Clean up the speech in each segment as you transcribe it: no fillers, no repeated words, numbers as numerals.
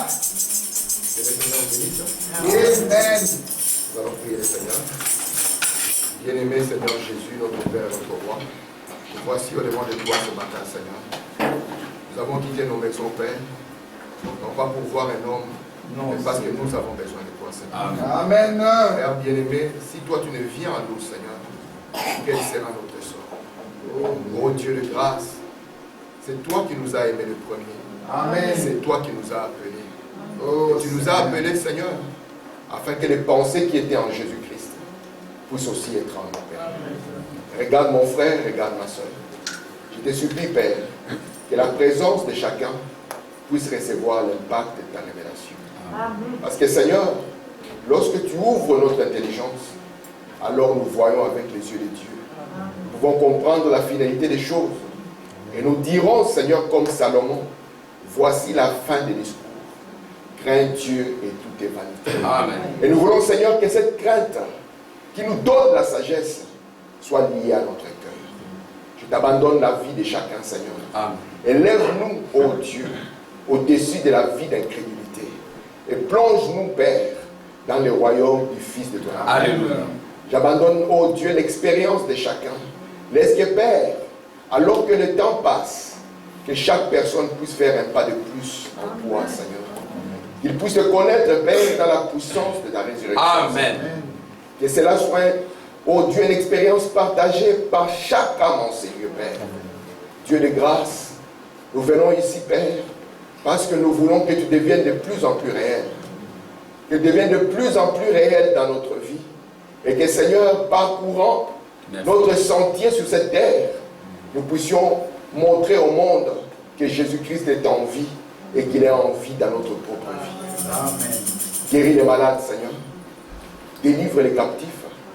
Que le Seigneur vous bénisse. Amen. Nous allons prier le Seigneur. Bien-aimé Seigneur Jésus, notre Père et notre Roi, nous voici au devant de toi ce matin, Seigneur. Nous avons quitté nos maisons, Père, non pas pour voir un homme, mais parce que nous avons besoin de toi, Seigneur. Amen. Père bien-aimé, si toi tu ne viens à nous, Seigneur, quel sera notre sort? Oh Dieu de grâce, c'est toi qui nous as aimés le premier. Amen. C'est toi qui nous as appelés. Oh, Et tu nous as appelés, Seigneur, afin que les pensées qui étaient en Jésus-Christ puissent aussi être en nous, Père. Regarde mon frère, regarde ma soeur. Je te supplie, Père, que la présence de chacun puisse recevoir l'impact de ta révélation. Parce que, Seigneur, lorsque tu ouvres notre intelligence, alors nous voyons avec les yeux de Dieu. Nous pouvons comprendre la finalité des choses. Et nous dirons, Seigneur, comme Salomon, voici la fin des discours. Crains Dieu et tout est vanité. Amen. Et nous voulons, Seigneur, que cette crainte qui nous donne la sagesse soit liée à notre cœur. Je t'abandonne la vie de chacun, Seigneur. Amen. Élève-nous, ô Dieu, au-dessus de la vie d'incrédulité. Et plonge-nous, Père, dans le royaume du Fils de ton amour. Alléluia. J'abandonne, ô Dieu, l'expérience de chacun. Laisse que, Père, alors que le temps passe, que chaque personne puisse faire un pas de plus en toi, Seigneur. Qu'il puisse te connaître, Père, dans la puissance de ta résurrection. Amen. Que cela soit, ô Dieu, une expérience partagée par chaque âme en Seigneur, Père. Dieu de grâce, nous venons ici, Père, parce que nous voulons que tu deviennes de plus en plus réel. Que tu deviennes de plus en plus réel dans notre vie. Et que, Seigneur, parcourant notre sentier sur cette terre, nous puissions montrer au monde que Jésus-Christ est en vie et qu'il est en vie dans notre propre vie. Amen. Guéris les malades, Seigneur. Délivre les captifs.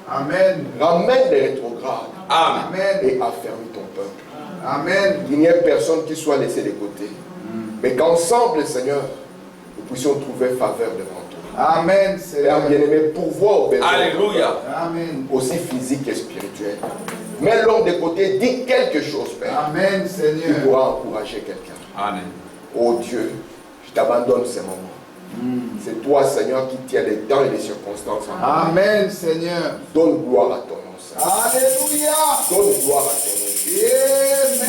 Amen. Ramène les rétrogrades. Amen. Amen. Et affermis ton peuple. Amen. Qu'il n'y ait personne qui soit laissé de côté. Mais qu'ensemble, Seigneur, nous puissions trouver faveur devant toi. Amen, Seigneur. Père bien-aimé, pourvois aux besoins. Alléluia. Amen. Aussi physique et spirituel. Mets l'homme de côté, dis quelque chose, Père. Amen, Tu Seigneur. pourras encourager quelqu'un. Amen. Oh Dieu, je t'abandonne ces moments. C'est toi, Seigneur, qui tiens les temps et les circonstances en main. Amen, Seigneur. Donne gloire à ton nom, Seigneur. Alléluia. Donne gloire à ton nom, Dieu.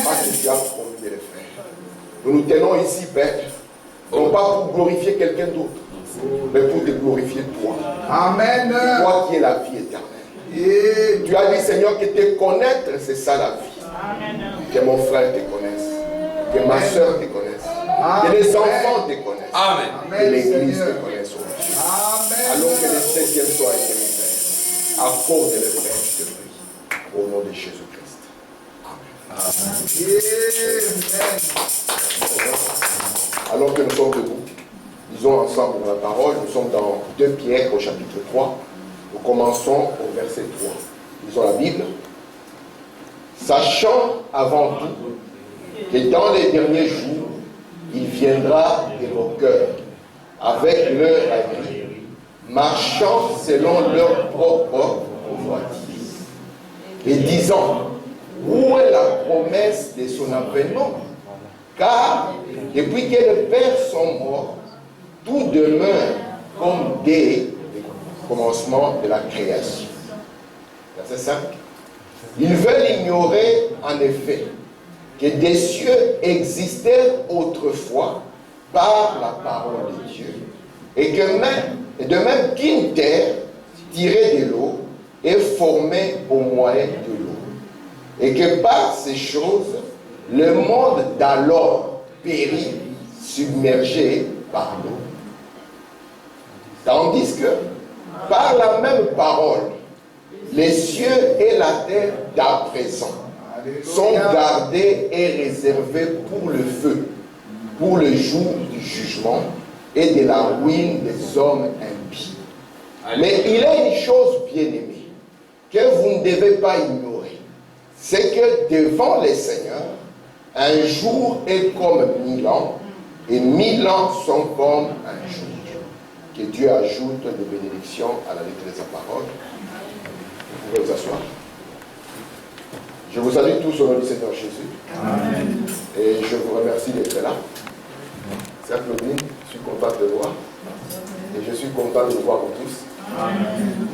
Parce que Amen. tu as promis de le faire. Nous nous tenons ici, Père, non pas pour glorifier quelqu'un d'autre, mais pour te glorifier toi. Amen. Toi qui es la vie éternelle. Tu as dit, Seigneur, que te connaître, c'est ça la vie. Que mon frère te connaisse. Que ma soeur te connaisse. Que les enfants te connaissent. Amen. Que l'église te connaisse aussi. Amen. Alors que le 7e soit éternel, Père. Accorde le Père, je te prie. Au nom de Jésus-Christ. Amen. Alors que nous sommes debout, lisons ensemble la parole. Nous sommes dans 2 Pierre au chapitre 3. Nous commençons au verset 3. Lisons la Bible. Sachant avant tout que dans les derniers jours, il viendra de nos cœurs, avec leur avis, marchant selon leur propre convoitise, et disant, où est la promesse de son avènement? Car depuis que les pères sont morts, tout demeure comme dès le commencement de la création. Verset 5. Ils veulent ignorer en effet que des cieux existèrent autrefois par la parole de Dieu, et de même qu'une terre tirée de l'eau est formée au moyen de l'eau, et que par ces choses, le monde d'alors périt, submergé par l'eau. Tandis que, par la même parole, les cieux et la terre d'à présent sont gardés et réservés pour le feu, pour le jour du jugement et de la ruine des hommes impies. Mais il y a une chose bien aimée que vous ne devez pas ignorer, c'est que devant les seigneurs, un jour est comme 1000 ans, et 1000 ans sont comme un jour. Que Dieu ajoute des bénédictions à la lecture de sa parole. Vous pouvez vous asseoir. Je vous salue tous au nom du Seigneur Jésus. Amen. Et je vous remercie d'être là. Sœur Claudine, je suis content de te voir. Et je suis content de vous voir vous tous.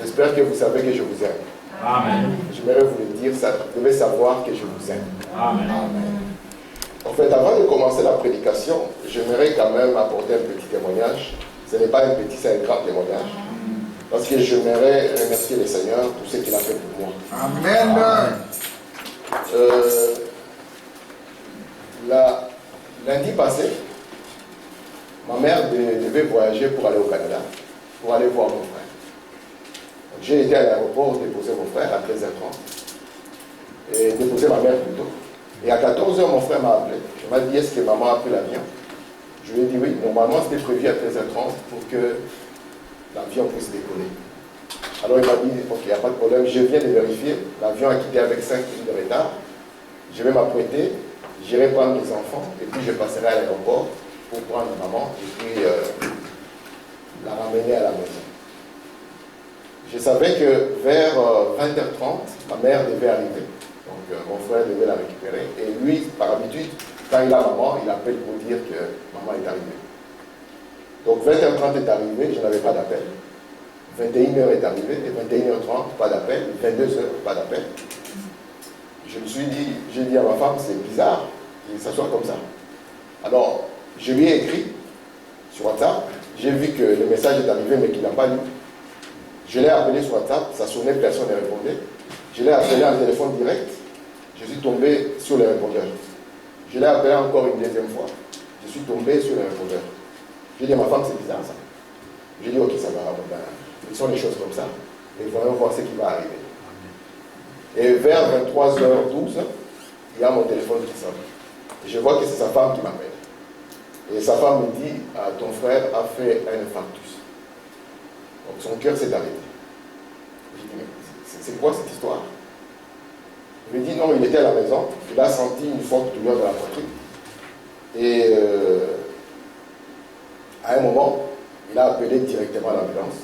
J'espère que vous savez que je vous aime. Amen. J'aimerais vous le dire, ça, vous devez savoir que je vous aime. Amen. En fait, avant de commencer la prédication, j'aimerais quand même apporter un petit témoignage. Ce n'est pas un petit, c'est un grand témoignage. Parce que j'aimerais remercier le Seigneur pour ce qu'il a fait pour moi. Amen. Lundi passé, ma mère devait voyager pour aller au Canada, pour aller voir mon frère. J'ai été à l'aéroport déposer mon frère à 13h30, et déposer ma mère plutôt. Et à 14h, mon frère m'a appelé. Il m'a dit, est-ce que maman a pris l'avion? Je lui ai dit oui, normalement c'était prévu à 13h30 pour que l'avion puisse décoller. Alors il m'a dit, ok, il n'y a pas de problème, je viens de vérifier, l'avion a quitté avec 5 minutes de retard, je vais m'apprêter, j'irai prendre mes enfants, et puis je passerai à l'aéroport pour prendre maman, et puis la ramener à la maison. Je savais que vers 20h30, ma mère devait arriver, donc mon frère devait la récupérer, et lui, par habitude, quand il a maman, il appelle pour dire que maman est arrivée. Donc 20h30 est arrivé, je n'avais pas d'appel. 21h est arrivé, et 21h30, pas d'appel, 22h, pas d'appel. Je me suis dit, j'ai dit à ma femme, c'est bizarre qu'il s'assoit comme ça. Alors, je lui ai écrit sur WhatsApp, j'ai vu que le message est arrivé, mais qu'il n'a pas lu. Je l'ai appelé sur WhatsApp, ça sonnait, personne ne répondait. Je l'ai appelé en téléphone direct, je suis tombé sur le répondeur. Je l'ai appelé encore une deuxième fois, je suis tombé sur le répondeur. J'ai dit à ma femme, c'est bizarre ça. J'ai dit, ok, ça va, ce sont des choses comme ça, et voyons voir ce qui va arriver. Et vers 23h12, il y a mon téléphone qui sonne. Et je vois que c'est sa femme qui m'appelle. Et sa femme me dit, ton frère a fait un infarctus. Donc son cœur s'est arrêté. J'ai dit, mais c'est quoi cette histoire? Il me dit, non, il était à la maison, il a senti une forte douleur dans la poitrine. Et à un moment, il a appelé directement l'ambulance.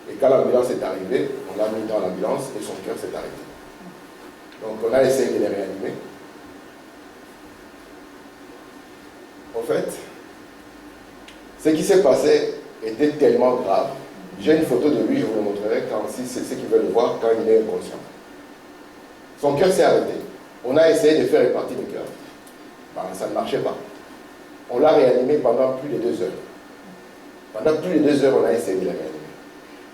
Et quand l'ambulance est arrivée, on l'a mis dans l'ambulance et son cœur s'est arrêté. Donc on a essayé de les réanimer. En fait, ce qui s'est passé était tellement grave. J'ai une photo de lui, je vous le montrerai si c'est ceux qui veulent le voir, quand il est inconscient. Son cœur s'est arrêté. On a essayé de faire répartir le cœur. Ça ne marchait pas. On l'a réanimé pendant plus de 2 heures. Pendant plus de 2 heures, on a essayé de le réanimer.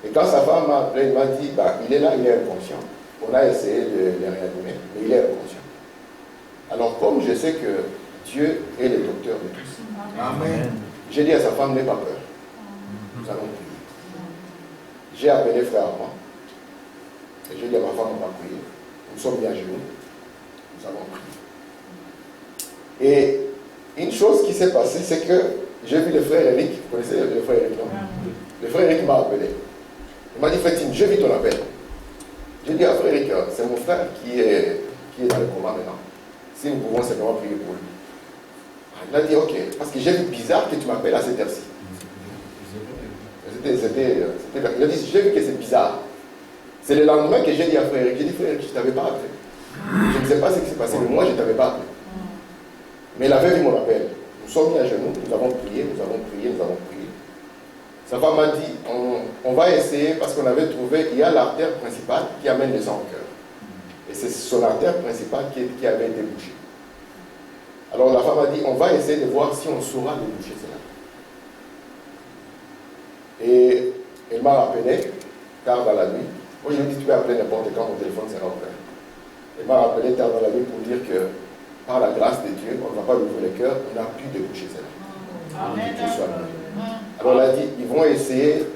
Et quand sa femme m'a appelé, il m'a dit, il est là, il est inconscient. On a essayé de le réanimer, mais il est inconscient. Alors comme je sais que Dieu est le docteur de tous, Amen. j'ai dit à sa femme, n'aie pas peur. Nous allons prier. J'ai appelé frère Armand. Et j'ai dit à ma femme, on va prier. Nous sommes mis à genoux. Nous allons prier. Et une chose qui s'est passée, c'est que j'ai vu le frère Eric. Vous connaissez le frère Eric, non? Le frère Eric m'a appelé. Il m'a dit, Frétine, j'ai vu ton appel. J'ai dit à frère Eric, c'est mon frère qui est dans le coma maintenant. Si nous pouvons simplement prier pour lui. Il a dit, ok, parce que j'ai vu bizarre que tu m'appelles à cette heure-ci. Il a dit, j'ai vu que c'est bizarre. C'est le lendemain que j'ai dit à frère Eric, j'ai dit, frère Eric, je ne t'avais pas appelé. Je ne sais pas ce qui s'est passé, mais moi, je ne t'avais pas appelé. Mais il avait vu mon appel. Nous sommes mis à genoux, nous avons prié, nous avons prié, nous avons prié. Sa femme m'a dit, on va essayer, parce qu'on avait trouvé, il y a l'artère principale qui amène le sang au cœur. Et c'est son artère principale qui avait été bouchée. Alors la femme a dit, on va essayer de voir si on saura déboucher cela. Et elle m'a rappelé, tard dans la nuit. Moi je lui ai dit, tu peux appeler n'importe quand, mon téléphone sera ouvert. Elle m'a rappelé tard dans la nuit pour dire que, par la grâce de Dieu, on ne va pas ouvrir le cœur, on a pu déboucher cela. Amen. Alors elle a dit, ils vont essayer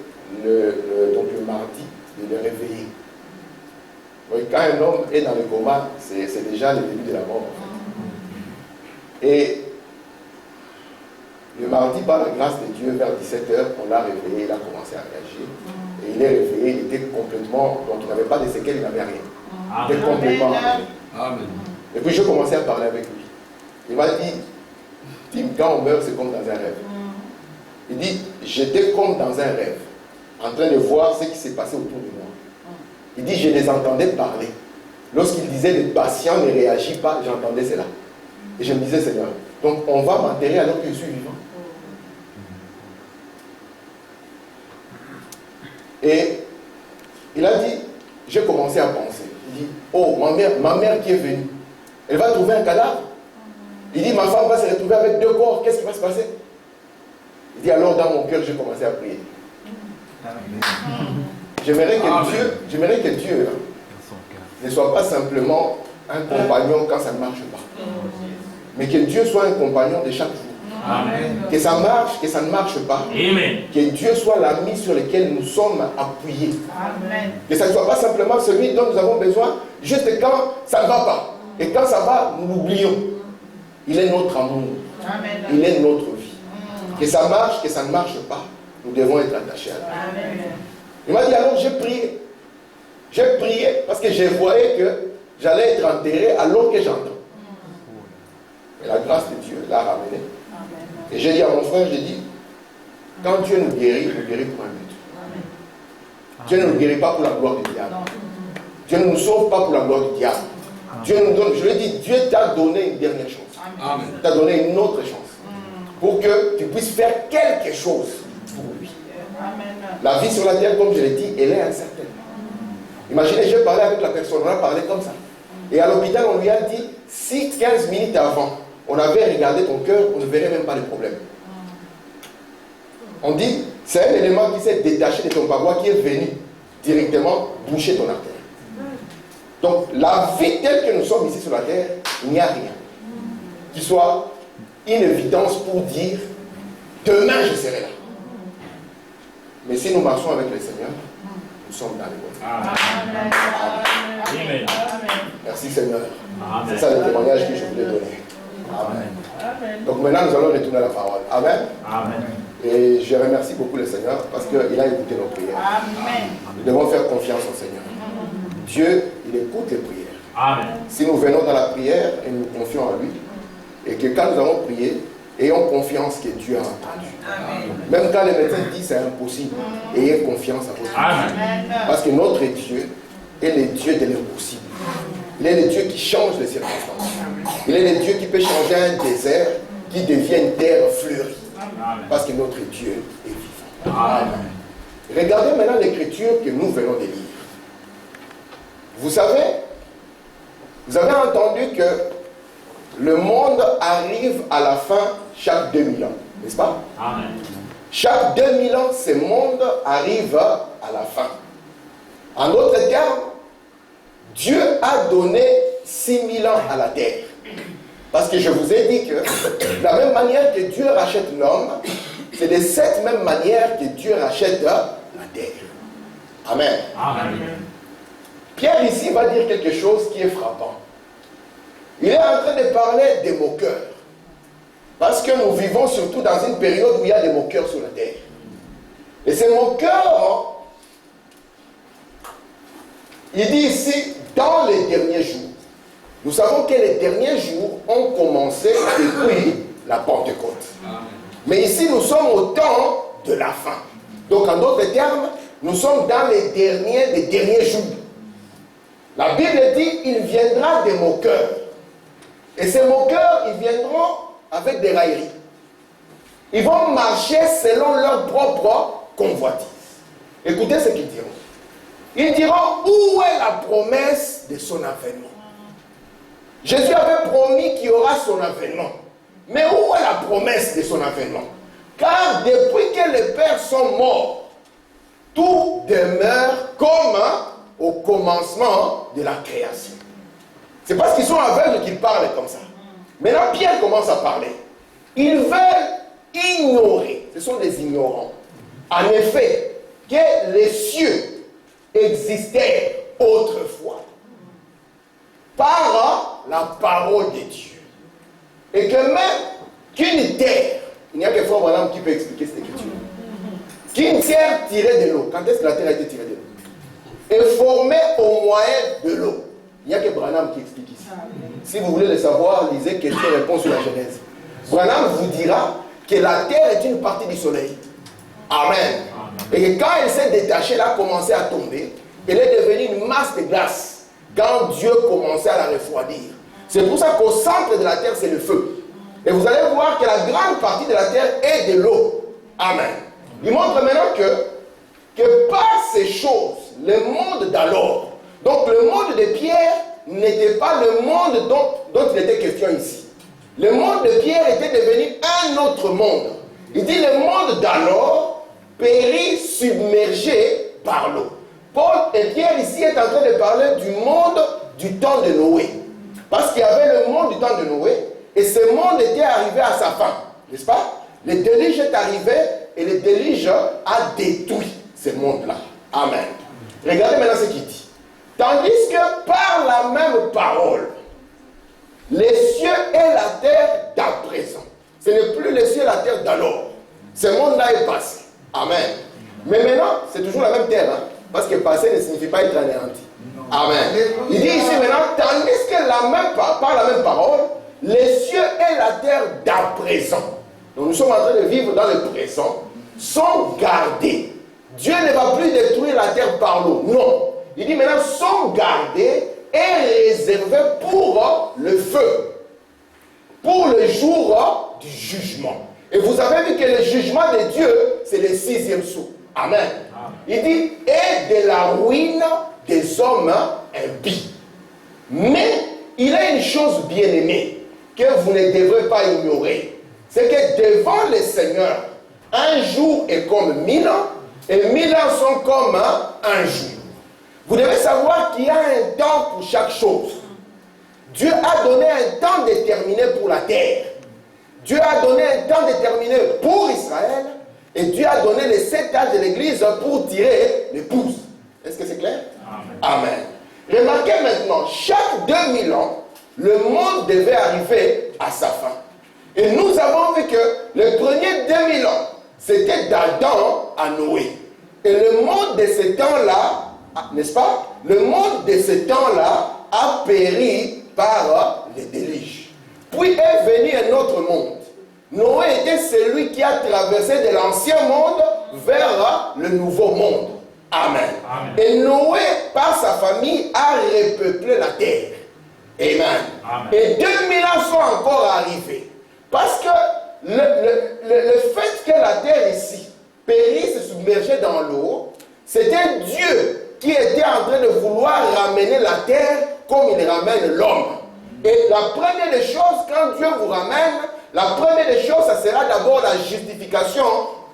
donc le mardi de le réveiller. Donc, quand un homme est dans le coma, c'est déjà le début de la mort. En fait. Et le mardi, par la grâce de Dieu, vers 17h, on l'a réveillé, il a commencé à réagir. Et il est réveillé, il était complètement, donc il n'avait pas de séquelles, il n'avait rien. Il était complètement réveillé. Amen. Et puis je commençais à parler avec lui. Il m'a dit, Tim, quand on meurt, c'est comme dans un rêve. Il dit, j'étais comme dans un rêve, en train de voir ce qui s'est passé autour de moi. Il dit, je les entendais parler. Lorsqu'il disait, le patient ne réagit pas, j'entendais cela. Et je me disais, Seigneur, donc on va m'enterrer alors que je suis vivant. Et il a dit, j'ai commencé à penser. Il dit, oh, ma mère qui est venue, elle va trouver un cadavre. Il dit, ma femme va se retrouver avec 2 corps, qu'est-ce qui va se passer? Il dit, alors dans mon cœur, j'ai commencé à prier. J'aimerais que Dieu ne soit pas simplement un compagnon quand ça ne marche pas, mais que Dieu soit un compagnon de chaque jour. Amen. Que ça marche, que ça ne marche pas. Amen. Que Dieu soit l'ami sur lequel nous sommes appuyés. Amen. Que ça ne soit pas simplement celui dont nous avons besoin juste quand ça ne va pas. Et quand ça va, nous l'oublions. Il est notre amour. Amen. Il est notre vie. Que ça marche, que ça ne marche pas, nous devons être attachés à lui. Amen. Il m'a dit alors j'ai prié. J'ai prié parce que je voyais que j'allais être enterré alors que j'entends. Et la grâce de Dieu l'a ramené. Et j'ai dit à mon frère, j'ai dit, quand Dieu nous guérit pour un but. Dieu ne nous guérit pas pour la gloire du diable. Dieu ne nous sauve pas pour la gloire du diable. Dieu nous donne, je lui ai dit, Dieu t'a donné une dernière chance. Il t'a donné une autre chance. Pour que tu puisses faire quelque chose pour lui. La vie sur la terre, comme je l'ai dit, elle est incertaine. Imaginez, j'ai parlé avec la personne, on a parlé comme ça. Et à l'hôpital, on lui a dit, si 15 minutes avant, on avait regardé ton cœur, on ne verrait même pas les problèmes. On dit, c'est un élément qui s'est détaché de ton parois qui est venu directement boucher ton artère. Donc, la vie telle que nous sommes ici sur la terre, il n'y a rien qui soit une évidence pour dire, demain je serai là. Mais si nous marchons avec le Seigneur, nous sommes dans les bonnes. Amen. Amen. Merci Seigneur. C'est ça le témoignage que je voulais donner. Amen. Donc maintenant nous allons retourner à la parole. Amen. Amen. Et je remercie beaucoup le Seigneur parce qu'il a écouté nos prières. Amen. Nous devons faire confiance au Seigneur. Dieu, il écoute les prières. Amen. Si nous venons dans la prière et nous confions en lui, et que quand nous avons prié, ayons confiance que Dieu a entendu. Amen. Même quand les médecins disent c'est impossible, ayez confiance à votre Dieu. Parce que notre Dieu est le Dieu de l'impossible. Il est le Dieu qui change les circonstances. Il est le Dieu qui peut changer un désert qui devient une terre fleurie. Parce que notre Dieu est vivant. Amen. Regardez maintenant l'écriture que nous venons de lire. Vous savez, vous avez entendu que le monde arrive à la fin chaque 2000 ans, n'est-ce pas? Amen. Chaque 2000 ans, ce monde arrive à la fin. En d'autres termes, Dieu a donné 6000 ans à la terre. Parce que je vous ai dit que de la même manière que Dieu rachète l'homme, c'est de cette même manière que Dieu rachète la terre. Amen. Amen. Pierre ici va dire quelque chose qui est frappant. Il est en train de parler des moqueurs. Parce que nous vivons surtout dans une période où il y a des moqueurs sur la terre. Et ces moqueurs, il dit ici, dans les derniers jours. Nous savons que les derniers jours ont commencé depuis la Pentecôte. Mais ici, nous sommes au temps de la fin. Donc, en d'autres termes, nous sommes dans les derniers jours. La Bible dit, il viendra des moqueurs. Et ces moqueurs, ils viendront avec des railleries. Ils vont marcher selon leur propre convoitise. Écoutez ce qu'ils diront. Ils diront, où est la promesse de son avènement? Jésus avait promis qu'il y aura son avènement. Mais où est la promesse de son avènement? Car depuis que les pères sont morts, tout demeure comme au commencement de la création. C'est parce qu'ils sont aveugles qu'ils parlent comme ça. Maintenant, Pierre commence à parler. Ils veulent ignorer. Ce sont des ignorants. En effet, que les cieux existèrent autrefois par la parole de Dieu. Et que même qu'une terre, il n'y a que Frère Branham qui peut expliquer cette écriture, qu'une terre tirée de l'eau, quand est-ce que la terre a été tirée de l'eau? Est formée au moyen de l'eau. Il n'y a que Branham qui explique ici. Si vous voulez le savoir, lisez Question et réponse sur la Genèse. Branham vous dira que la terre est une partie du soleil. Amen. Et que quand elle s'est détachée, elle a commencé à tomber. Elle est devenue une masse de glace. Quand Dieu commençait à la refroidir. C'est pour ça qu'au centre de la terre, c'est le feu. Et vous allez voir que la grande partie de la terre est de l'eau. Amen. Il montre maintenant que que par ces choses, le monde d'alors, donc le monde de Pierre n'était pas le monde dont il était question ici. Le monde de Pierre était devenu un autre monde. Il dit le monde d'alors périt submergé par l'eau. Paul et Pierre ici est en train de parler du monde du temps de Noé. Parce qu'il y avait le monde du temps de Noé et ce monde était arrivé à sa fin. N'est-ce pas? Le déluge est arrivé et le déluge a détruit ce monde-là. Amen. Regardez maintenant ce qu'il dit. Tandis que par la même parole, les cieux et la terre d'à présent. Ce n'est plus les cieux et la terre d'alors. Ce monde-là est passé. Amen. Mais maintenant, c'est toujours la même terre. Hein, parce que passé ne signifie pas être anéanti. Amen. Il dit ici maintenant, tandis que par la même parole, les cieux et la terre d'à présent. Donc nous sommes en train de vivre dans le présent, sont gardés. Dieu ne va plus détruire la terre par l'eau. Non. Il dit maintenant, sont gardés et réservés pour le feu. Pour le jour du jugement. Et vous avez vu que le jugement de Dieu, c'est le 6e sceau. Amen. Il dit, et de la ruine des hommes impies. Mais il y a une chose bien aimée que vous ne devrez pas ignorer. C'est que devant le Seigneur, un jour est comme 1000 ans, et 1000 ans sont comme un jour. Vous devez savoir qu'il y a un temps pour chaque chose. Dieu a donné un temps déterminé pour la terre. Dieu a donné un temps déterminé pour Israël. Et Dieu a donné les 7 âges de l'Église pour tirer l'épouse. Est-ce que c'est clair? Amen. Remarquez maintenant, chaque 2000 ans, le monde devait arriver à sa fin. Et nous avons vu que les premiers 2000 ans, c'était d'Adam à Noé. Et le monde de ce temps-là, n'est-ce pas? Le monde de ce temps-là a péri par les déluges. Puis est venu un autre monde. Noé était celui qui a traversé de l'ancien monde vers le nouveau monde. Amen. Amen. Et Noé, par sa famille, a repeuplé la terre. Amen. Amen. Et 2000 ans sont encore arrivés. Parce que le fait que la terre ici périsse submergée dans l'eau, c'était Dieu qui était en train de vouloir ramener la terre comme il ramène l'homme. Et la première des choses, quand Dieu vous ramène, la première des choses, ça sera d'abord la justification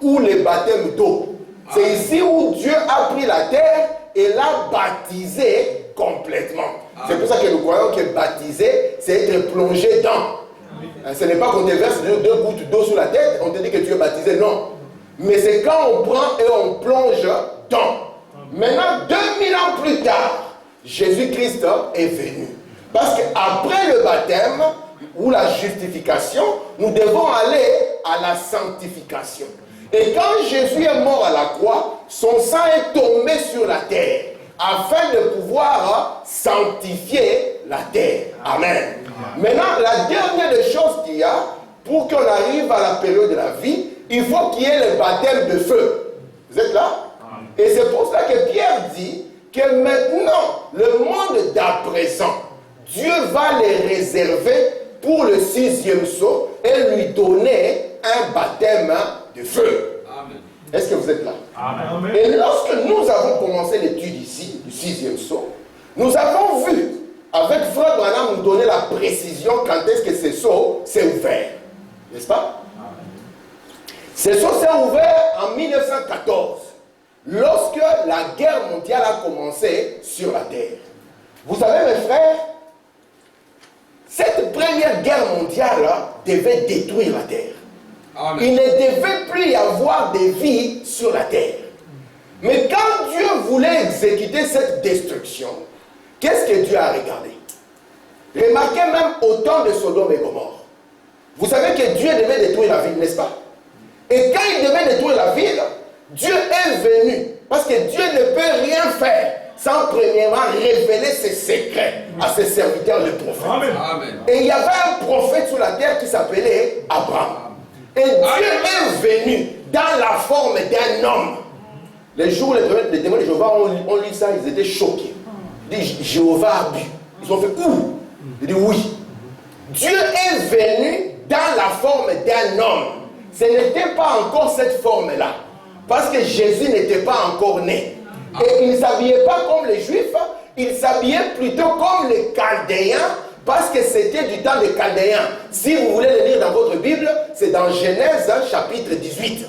ou le baptême d'eau. C'est ici où Dieu a pris la terre et l'a baptisée complètement. C'est pour ça que nous croyons que baptiser, c'est être plongé dans. Ce n'est pas qu'on te verse 2 gouttes d'eau sur la tête, on te dit que tu es baptisé, non. Mais c'est quand on prend et on plonge dans. Maintenant, 2000 ans plus tard, Jésus-Christ est venu. Parce qu'après le baptême ou la justification, nous devons aller à la sanctification. Et quand Jésus est mort à la croix, son sang est tombé sur la terre afin de pouvoir sanctifier la terre. Amen. Maintenant, la dernière des choses qu'il y a, pour qu'on arrive à la période de la vie, il faut qu'il y ait le baptême de feu. Vous êtes là? Et c'est pour cela que Pierre dit que maintenant, le monde d'à présent, Dieu va les réserver pour le 6e sceau et lui donner un baptême de feu. Est-ce que vous êtes là? Amen. Et lorsque nous avons commencé l'étude ici, du 6e sceau, nous avons vu, avec Frère Branham, nous donner la précision quand est-ce que ce sceau s'est ouvert. N'est-ce pas? Ce sceau s'est ouvert en 1914, lorsque la guerre mondiale a commencé sur la terre. Vous savez, mes frères, cette première guerre mondiale devait détruire la terre. Amen. Il ne devait plus y avoir de vie sur la terre. Mais quand Dieu voulait exécuter cette destruction, qu'est-ce que Dieu a regardé? Remarquez même au temps de Sodome et Gomorrhe. Vous savez que Dieu devait détruire la ville, n'est-ce pas? Et quand il devait détruire la ville, Dieu est venu. Parce que Dieu ne peut rien faire sans premièrement révéler ses secrets à ses serviteurs, les prophètes. Amen. Et il y avait un prophète sur la terre qui s'appelait Abraham. Et Dieu est venu dans la forme d'un homme. Les jours, les témoins de Jéhovah ont lu ça, ils étaient choqués. Ils disent, Jéhovah a bu. Ils ont fait, où? Ils disent, oui. Dieu est venu dans la forme d'un homme. Ce n'était pas encore cette forme-là. Parce que Jésus n'était pas encore né. Et il ne s'habillait pas comme les Juifs, il s'habillait plutôt comme les Chaldéens, parce que c'était du temps des Chaldéens. Si vous voulez le lire dans votre Bible, c'est dans Genèse chapitre 18.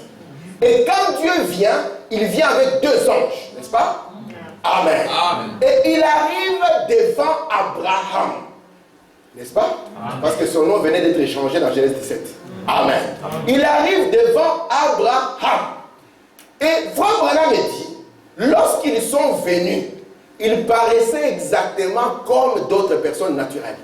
Et quand Dieu vient, il vient avec 2 anges, n'est-ce pas? Amen. Amen. Et il arrive devant Abraham, n'est-ce pas? Amen. Parce que son nom venait d'être échangé dans Genèse 17. Amen. Amen. Il arrive devant Abraham. Et Frère Branham dit, lorsqu'ils sont venus, ils paraissaient exactement comme d'autres personnes naturelles.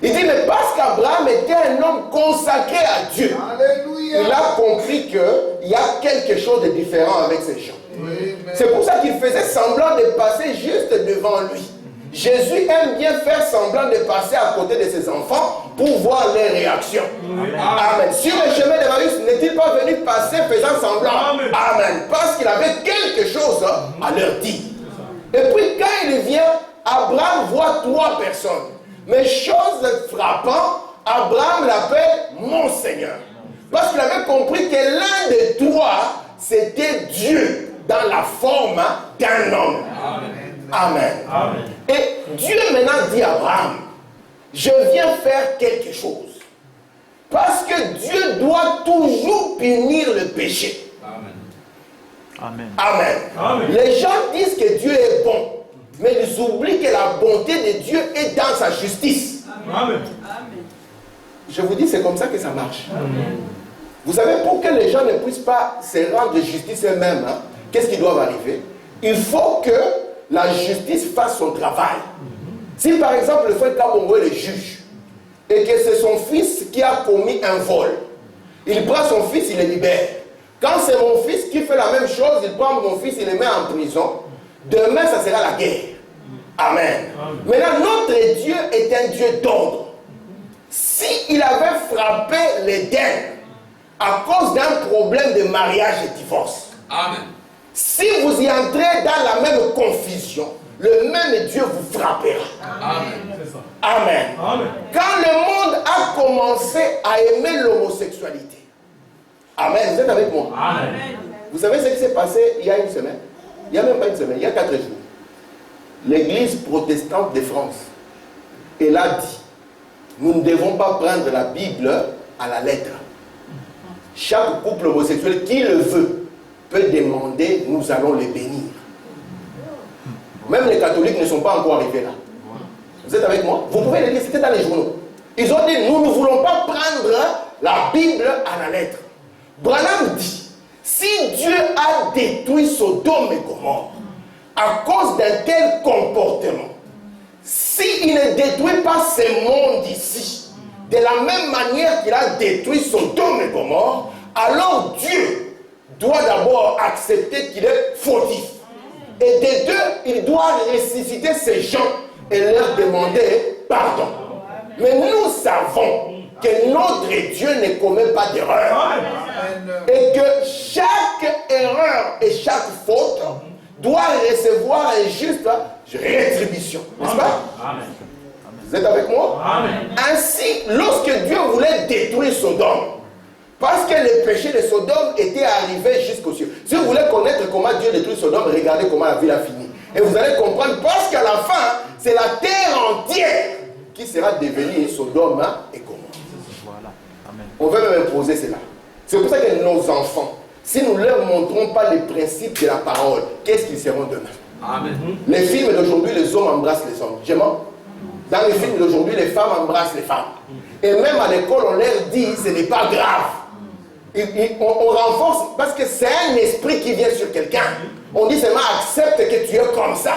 Il dit, mais parce qu'Abraham était un homme consacré à Dieu, Alléluia. Il a compris qu'il y a quelque chose de différent avec ces gens. Oui, c'est pour ça qu'il faisait semblant de passer juste devant lui. Jésus aime bien faire semblant de passer à côté de ses enfants pour voir les réactions. Amen. Sur le chemin d'Emmaüs, n'est-il pas venu passer faisant semblant? Amen. Amen. Parce qu'il avait quelque chose à leur dire. Et puis quand il vient, Abraham voit 3 personnes. Mais chose frappante, Abraham l'appelle mon Seigneur. Parce qu'il avait compris que l'un des 3, c'était Dieu dans la forme d'un homme. Amen. Amen. Amen. Et Dieu maintenant dit à Abraham, je viens faire quelque chose. Parce que Dieu doit toujours punir le péché. Amen. Amen. Amen. Les gens disent que Dieu est bon. Mais ils oublient que la bonté de Dieu est dans sa justice. Amen. Je vous dis, c'est comme ça que ça marche. Amen. Vous savez, pour que les gens ne puissent pas se rendre justice eux-mêmes, hein, qu'est-ce qui doit arriver? Il faut que la justice fasse son travail. Si par exemple le frère Kabongo est le juge, et que c'est son fils qui a commis un vol, il prend son fils, il le libère. Quand c'est mon fils qui fait la même chose, il prend mon fils, il le met en prison. Demain, ça sera la guerre. Amen. Amen. Maintenant, notre Dieu est un Dieu d'ordre. S'il avait frappé l'Éden à cause d'un problème de mariage et divorce, Amen. Si vous y entrez dans la même confusion, le même Dieu vous frappera. Amen. Amen. Amen. Quand le monde a commencé à aimer l'homosexualité, Amen, vous êtes avec moi? Amen. Vous savez ce qui s'est passé il y a une semaine? Il n'y a même pas une semaine, il y a 4 jours. L'église protestante de France, elle a dit, nous ne devons pas prendre la Bible à la lettre. Chaque couple homosexuel qui le veut peut demander, nous allons les bénir. Même les catholiques ne sont pas encore arrivés là. Vous êtes avec moi? Vous pouvez le lire, c'était dans les journaux. Ils ont dit, nous ne voulons pas prendre la Bible à la lettre. Branham dit, si Dieu a détruit Sodome et Gomorrhe à cause d'un tel comportement, s'il ne détruit pas ce monde ici, de la même manière qu'il a détruit Sodome et Gomorrhe, alors Dieu doit d'abord accepter qu'il est fautif. Et des deux, il doit ressusciter ces gens et leur demander pardon. Mais nous savons que notre Dieu ne commet pas d'erreur. Et que chaque erreur et chaque faute doit recevoir une juste rétribution. N'est-ce pas? Amen. Vous êtes avec moi? Amen. Ainsi, lorsque Dieu voulait détruire Sodome, parce que le péché de Sodome était arrivé jusqu'aux cieux. Si vous voulez connaître comment Dieu détruit Sodome, regardez comment la ville a fini. Et vous allez comprendre, parce qu'à la fin, c'est la terre entière qui sera devenue Sodome et Gomorrhe. Voilà. Amen. On veut même imposer cela. C'est pour ça que nos enfants, si nous ne leur montrons pas les principes de la parole, qu'est-ce qu'ils seront demain? Amen. Les films d'aujourd'hui, les hommes embrassent les hommes. Dans les films d'aujourd'hui, les femmes embrassent les femmes. Et même à l'école, on leur dit, ce n'est pas grave. On renforce, parce que c'est un esprit qui vient sur quelqu'un. On dit seulement, accepte que tu es comme ça.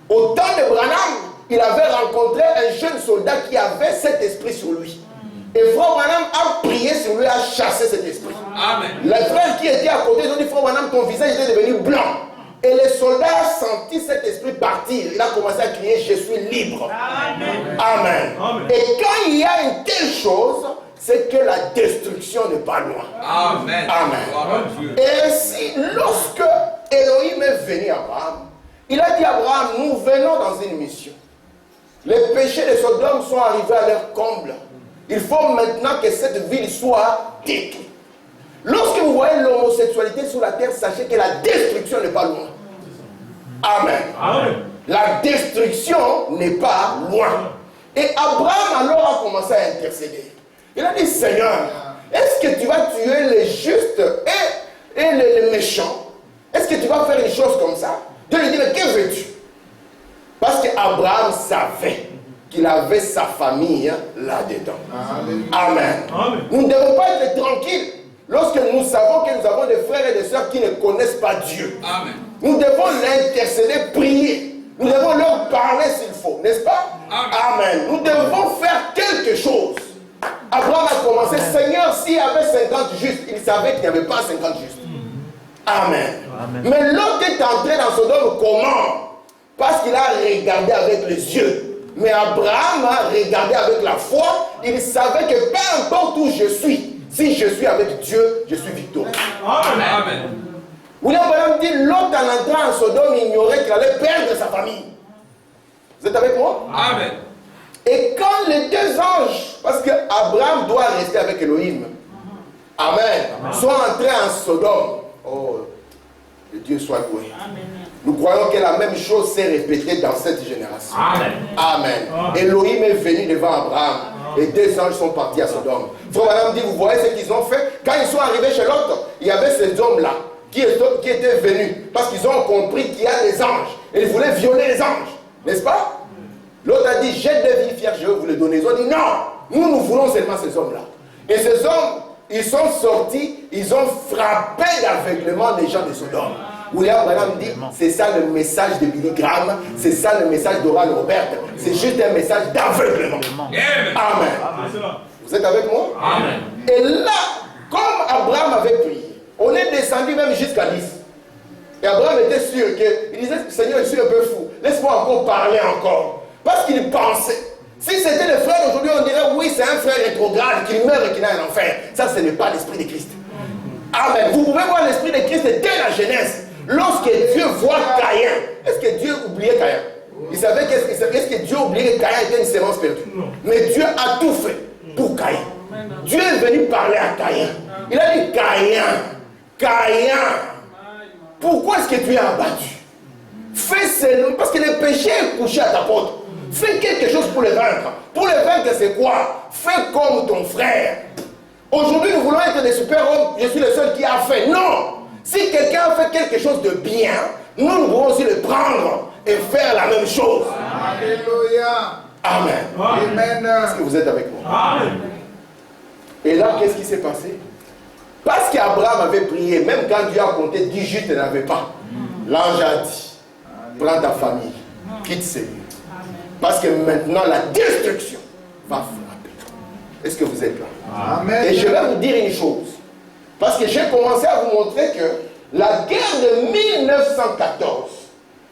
Au temps de Branham, il avait rencontré un jeune soldat qui avait cet esprit sur lui. Et Frère Branham a prié sur lui, a chassé cet esprit. Amen. Les frères qui étaient à côté, ils ont dit, Frère Branham, ton visage était devenu blanc. Et le soldat a senti cet esprit partir. Il a commencé à crier, je suis libre. Amen. Amen. Amen. Et quand il y a une telle chose, c'est que la destruction n'est pas loin. Amen. Amen. Et ainsi, lorsque Elohim est venu à Abraham, il a dit à Abraham, nous venons dans une mission. Les péchés de Sodome sont arrivés à leur comble. Il faut maintenant que cette ville soit détruite. Lorsque vous voyez l'homosexualité sur la terre, sachez que la destruction n'est pas loin. Amen. Amen. La destruction n'est pas loin. Et Abraham alors a commencé à intercéder. Il a dit, Seigneur, est-ce que tu vas tuer les justes et les méchants? Est-ce que tu vas faire une chose comme ça? Dieu lui dit, mais que veux-tu? Parce qu'Abraham savait qu'il avait sa famille là-dedans. Amen. Amen. Nous ne devons pas être tranquilles lorsque nous savons que nous avons des frères et des sœurs qui ne connaissent pas Dieu. Amen. Nous devons l'intercéder, prier. Nous devons leur parler s'il faut, n'est-ce pas? Amen. Nous devons faire quelque chose. Abraham a commencé, Seigneur, s'il y avait 50 justes, il savait qu'il n'y avait pas 50 justes. Amen. Amen. Mais l'autre est entré dans Sodome comment? Parce qu'il a regardé avec les yeux. Mais Abraham a regardé avec la foi. Il savait que peu importe où je suis, si je suis avec Dieu, je suis victorieux. Amen. Amen. William Branham dit, l'autre en entrant en Sodome ignorait qu'il allait perdre sa famille. Vous êtes avec moi? Amen. Et quand les deux anges, parce que Abraham doit rester avec Elohim, Amen, sont entrés en Sodome, oh, que Dieu soit loué. Amen. Nous croyons que la même chose s'est répétée dans cette génération. Amen. Amen. Amen. Elohim est venu devant Abraham. Et deux anges sont partis à Sodome. Frère Madame dit, vous voyez ce qu'ils ont fait? Quand ils sont arrivés chez l'autre, il y avait ces hommes-là qui étaient venus parce qu'ils ont compris qu'il y a des anges. Et ils voulaient violer les anges. N'est-ce pas? L'autre a dit, j'ai des vies fières, je vais vous les donner. Ils ont dit, non, nous voulons seulement ces hommes-là. Et ces hommes, ils sont sortis, ils ont frappé d'aveuglement les gens de Sodome. William Branham dit, c'est ça le message de Billy Graham, c'est ça le message d'Oral Robert, c'est juste un message d'aveuglement. Amen. Vous êtes avec moi? Amen. Et là, comme Abraham avait prié, on est descendu même jusqu'à 10. Et Abraham était sûr que, il disait, Seigneur, je suis un peu fou, laisse-moi encore parler encore. Parce qu'il pensait. Si c'était le frère aujourd'hui, on dirait, oui, c'est un frère rétrograde qui meurt et qui n'a un enfer. Ça, ce n'est pas l'esprit de Christ. Amen. Vous pouvez voir l'esprit de Christ dès la Genèse. Lorsque Dieu voit Caïn, est-ce que Dieu oubliait Caïn? Il savait est-ce que Dieu oubliait que Caïn était une sémence perdue? Mais Dieu a tout fait pour Caïn. Dieu est venu parler à Caïn. Il a dit, Caïn, pourquoi est-ce que tu es abattu? Fais seulement, parce que le péché est couché à ta porte. Fais quelque chose pour le vaincre. Pour le vaincre, c'est quoi? Fais comme ton frère. Aujourd'hui, nous voulons être des super-hommes. Je suis le seul qui a fait. Non! Si quelqu'un a fait quelque chose de bien, nous devons aussi le prendre et faire la même chose. Alléluia. Amen. Amen. Est-ce que vous êtes avec moi? Amen. Et là, qu'est-ce qui s'est passé? Parce qu'Abraham avait prié, même quand Dieu a compté 10 justes, il n'avait pas. L'ange a dit, prends ta famille, quitte ces lieux. Parce que maintenant, la destruction va frapper. Est-ce que vous êtes là? Amen. Et je vais vous dire une chose. Parce que j'ai commencé à vous montrer que la guerre de 1914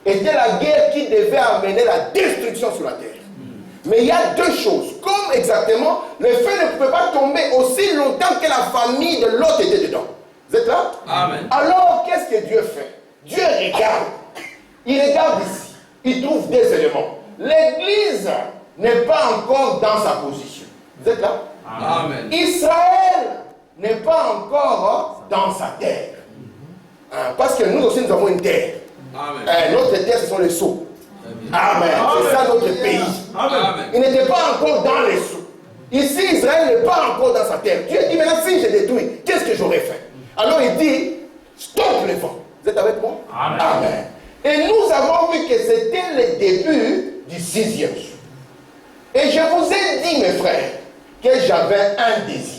était la guerre qui devait amener la destruction sur la terre. Mais il y a deux choses. Comme exactement, le feu ne pouvait pas tomber aussi longtemps que la famille de l'autre était dedans. Vous êtes là? Amen. Alors, qu'est-ce que Dieu fait? Dieu regarde. Il regarde ici. Il trouve des éléments. L'Église n'est pas encore dans sa position. Vous êtes là? Amen. Israël n'est pas encore dans sa terre. Parce que nous aussi, nous avons une terre. Amen. Notre terre, ce sont les sceaux. Amen. C'est ça notre pays. Amen. Il n'était pas encore dans les sceaux. Ici, Israël n'est pas encore dans sa terre. Dieu dit, maintenant, si je détruis, qu'est-ce que j'aurais fait? Alors il dit, stop le vent. Vous êtes avec moi? Amen. Amen. Et nous avons vu que c'était le début du 6e jour. Et je vous ai dit, mes frères, que j'avais un désir.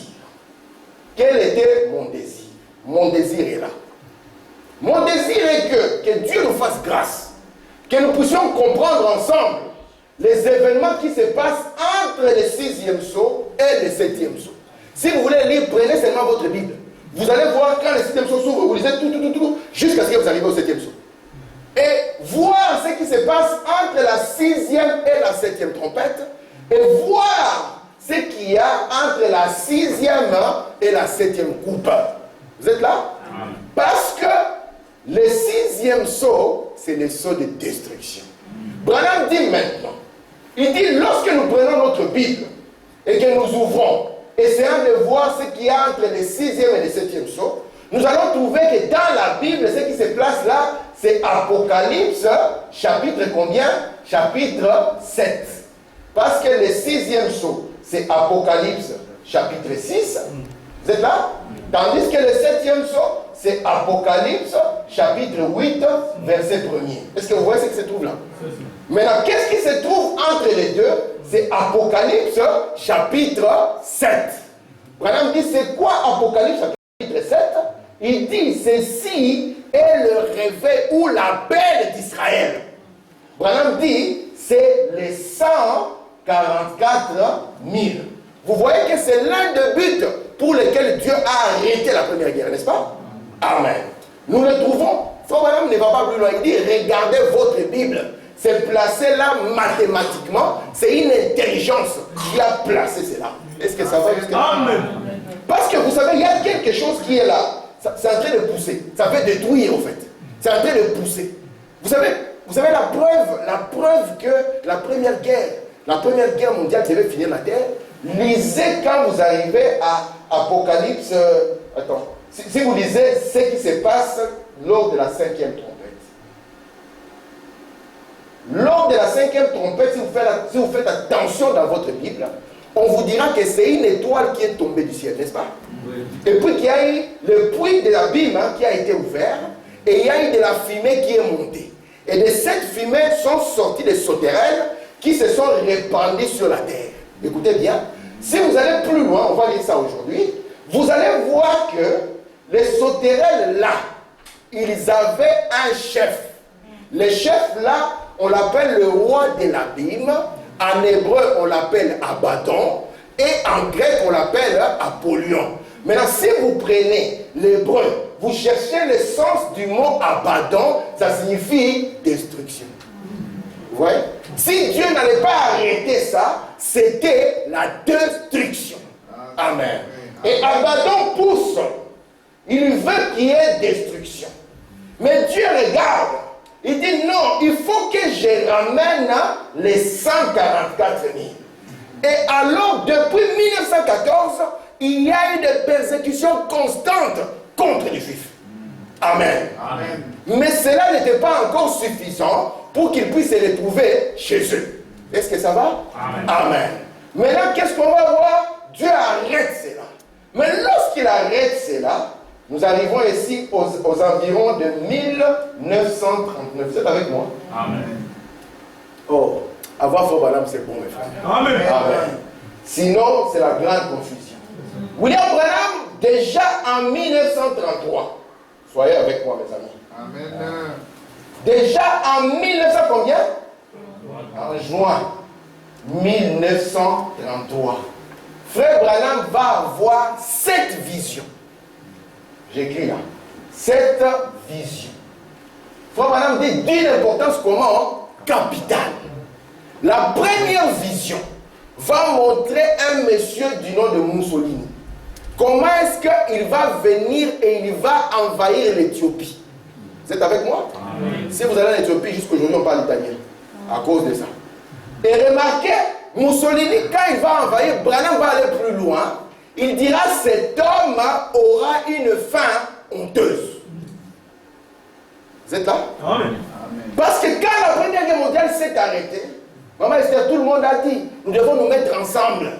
Quel était mon désir? Mon désir est là. Mon désir est que Dieu nous fasse grâce. Que nous puissions comprendre ensemble les événements qui se passent entre le 6e sceau et le 7e sceau. Si vous voulez lire, prenez seulement votre Bible. Vous allez voir quand le 7e sceau s'ouvre, vous lisez tout, jusqu'à ce que vous arrivez au 7e sceau. Et voir ce qui se passe entre la 6e et la 7e trompette, et voir ce qu'il y a entre la 6e et la 7e coupe. Vous êtes là? Parce que le 6e sceau, c'est le sceau de destruction. Branham dit maintenant, il dit, lorsque nous prenons notre Bible et que nous ouvrons, essayant de voir ce qu'il y a entre le 6e et le 7e sceau, nous allons trouver que dans la Bible, ce qui se place là, c'est Apocalypse, chapitre combien? Chapitre 7. Parce que le 6e sceau, c'est Apocalypse, chapitre 6. Vous êtes là? Tandis que le 7e sceau, c'est Apocalypse, chapitre 8, verset 1er. Est-ce que vous voyez ce qui se trouve là? Maintenant, qu'est-ce qui se trouve entre les deux? C'est Apocalypse, chapitre 7. Branham dit, c'est quoi Apocalypse, chapitre 7? Il dit, ceci est le réveil ou l'appel d'Israël. Branham dit, c'est les 144 000. Vous voyez que c'est l'un des buts pour lesquels Dieu a arrêté la première guerre, n'est-ce pas? Amen. Nous le trouvons. Frère Branham ne va pas plus loin. Il dit, regardez votre Bible. C'est placé là mathématiquement. C'est une intelligence qui a placé cela. Est-ce que ça va jusqu'à là? Amen. Parce que vous savez, il y a quelque chose qui est là. C'est en train de pousser. Ça veut détruire, en fait. C'est en train de pousser. Vous savez la preuve que la première guerre mondiale devait finir la terre. Lisez quand vous arrivez à Apocalypse. Attends. Si vous lisez ce qui se passe lors de la 5e trompette. Lors de la 5e trompette, si vous faites attention dans votre Bible, on vous dira que c'est une étoile qui est tombée du ciel, n'est-ce pas? Oui. Et puis qu'il y a eu le puits de l'abîme qui a été ouvert, et il y a eu de la fumée qui est montée. Et de cette fumée sont sorties des sauterelles qui se sont répandues sur la terre. Écoutez bien, si vous allez plus loin, on va lire ça aujourd'hui, vous allez voir que les sauterelles là, ils avaient un chef. Le chef là, on l'appelle le roi de l'abîme. En hébreu, on l'appelle Abaddon. Et en grec, on l'appelle Apollyon. Maintenant, si vous prenez l'hébreu, vous cherchez le sens du mot Abaddon, ça signifie destruction. Vous voyez? Si Dieu n'allait pas arrêter ça, c'était la destruction. Amen. Et Abaddon pousse. Il veut qu'il y ait destruction. Mais Dieu regarde. Il dit non, il faut que je ramène les 144 000. Et alors, depuis 1914, il y a eu des persécutions constantes contre les Juifs. Amen. Amen. Mais cela n'était pas encore suffisant pour qu'ils puissent se retrouver chez eux. Est-ce que ça va? Amen. Amen. Maintenant, qu'est-ce qu'on va voir? Dieu arrête cela. Mais lorsqu'il arrête cela, nous arrivons ici aux environs de 1939. Vous êtes avec moi? Amen. Oh, avoir Frère Branham, c'est bon, mes frères. Amen. Amen. Sinon, c'est la grande confusion. William Branham, déjà en 1933, soyez avec moi, mes amis. Amen. Déjà en 1900 combien? En juin 1933, Frère Branham va avoir cette vision. J'écris là. Cette vision. Frère Branham dit d'une importance comment? Capitale. La première vision va montrer un monsieur du nom de Mussolini. Comment est-ce qu'il va venir et il va envahir l'Éthiopie? Vous êtes avec moi? Amen. Si vous allez en Éthiopie, jusqu'aujourd'hui on parle italien. À cause de ça. Et remarquez, Mussolini, quand il va envahir, Branham va aller plus loin. Il dira cet homme aura une fin honteuse. Vous êtes là? Amen. Parce que quand la Première Guerre mondiale s'est arrêtée, Maman Esther, tout le monde a dit, nous devons nous mettre ensemble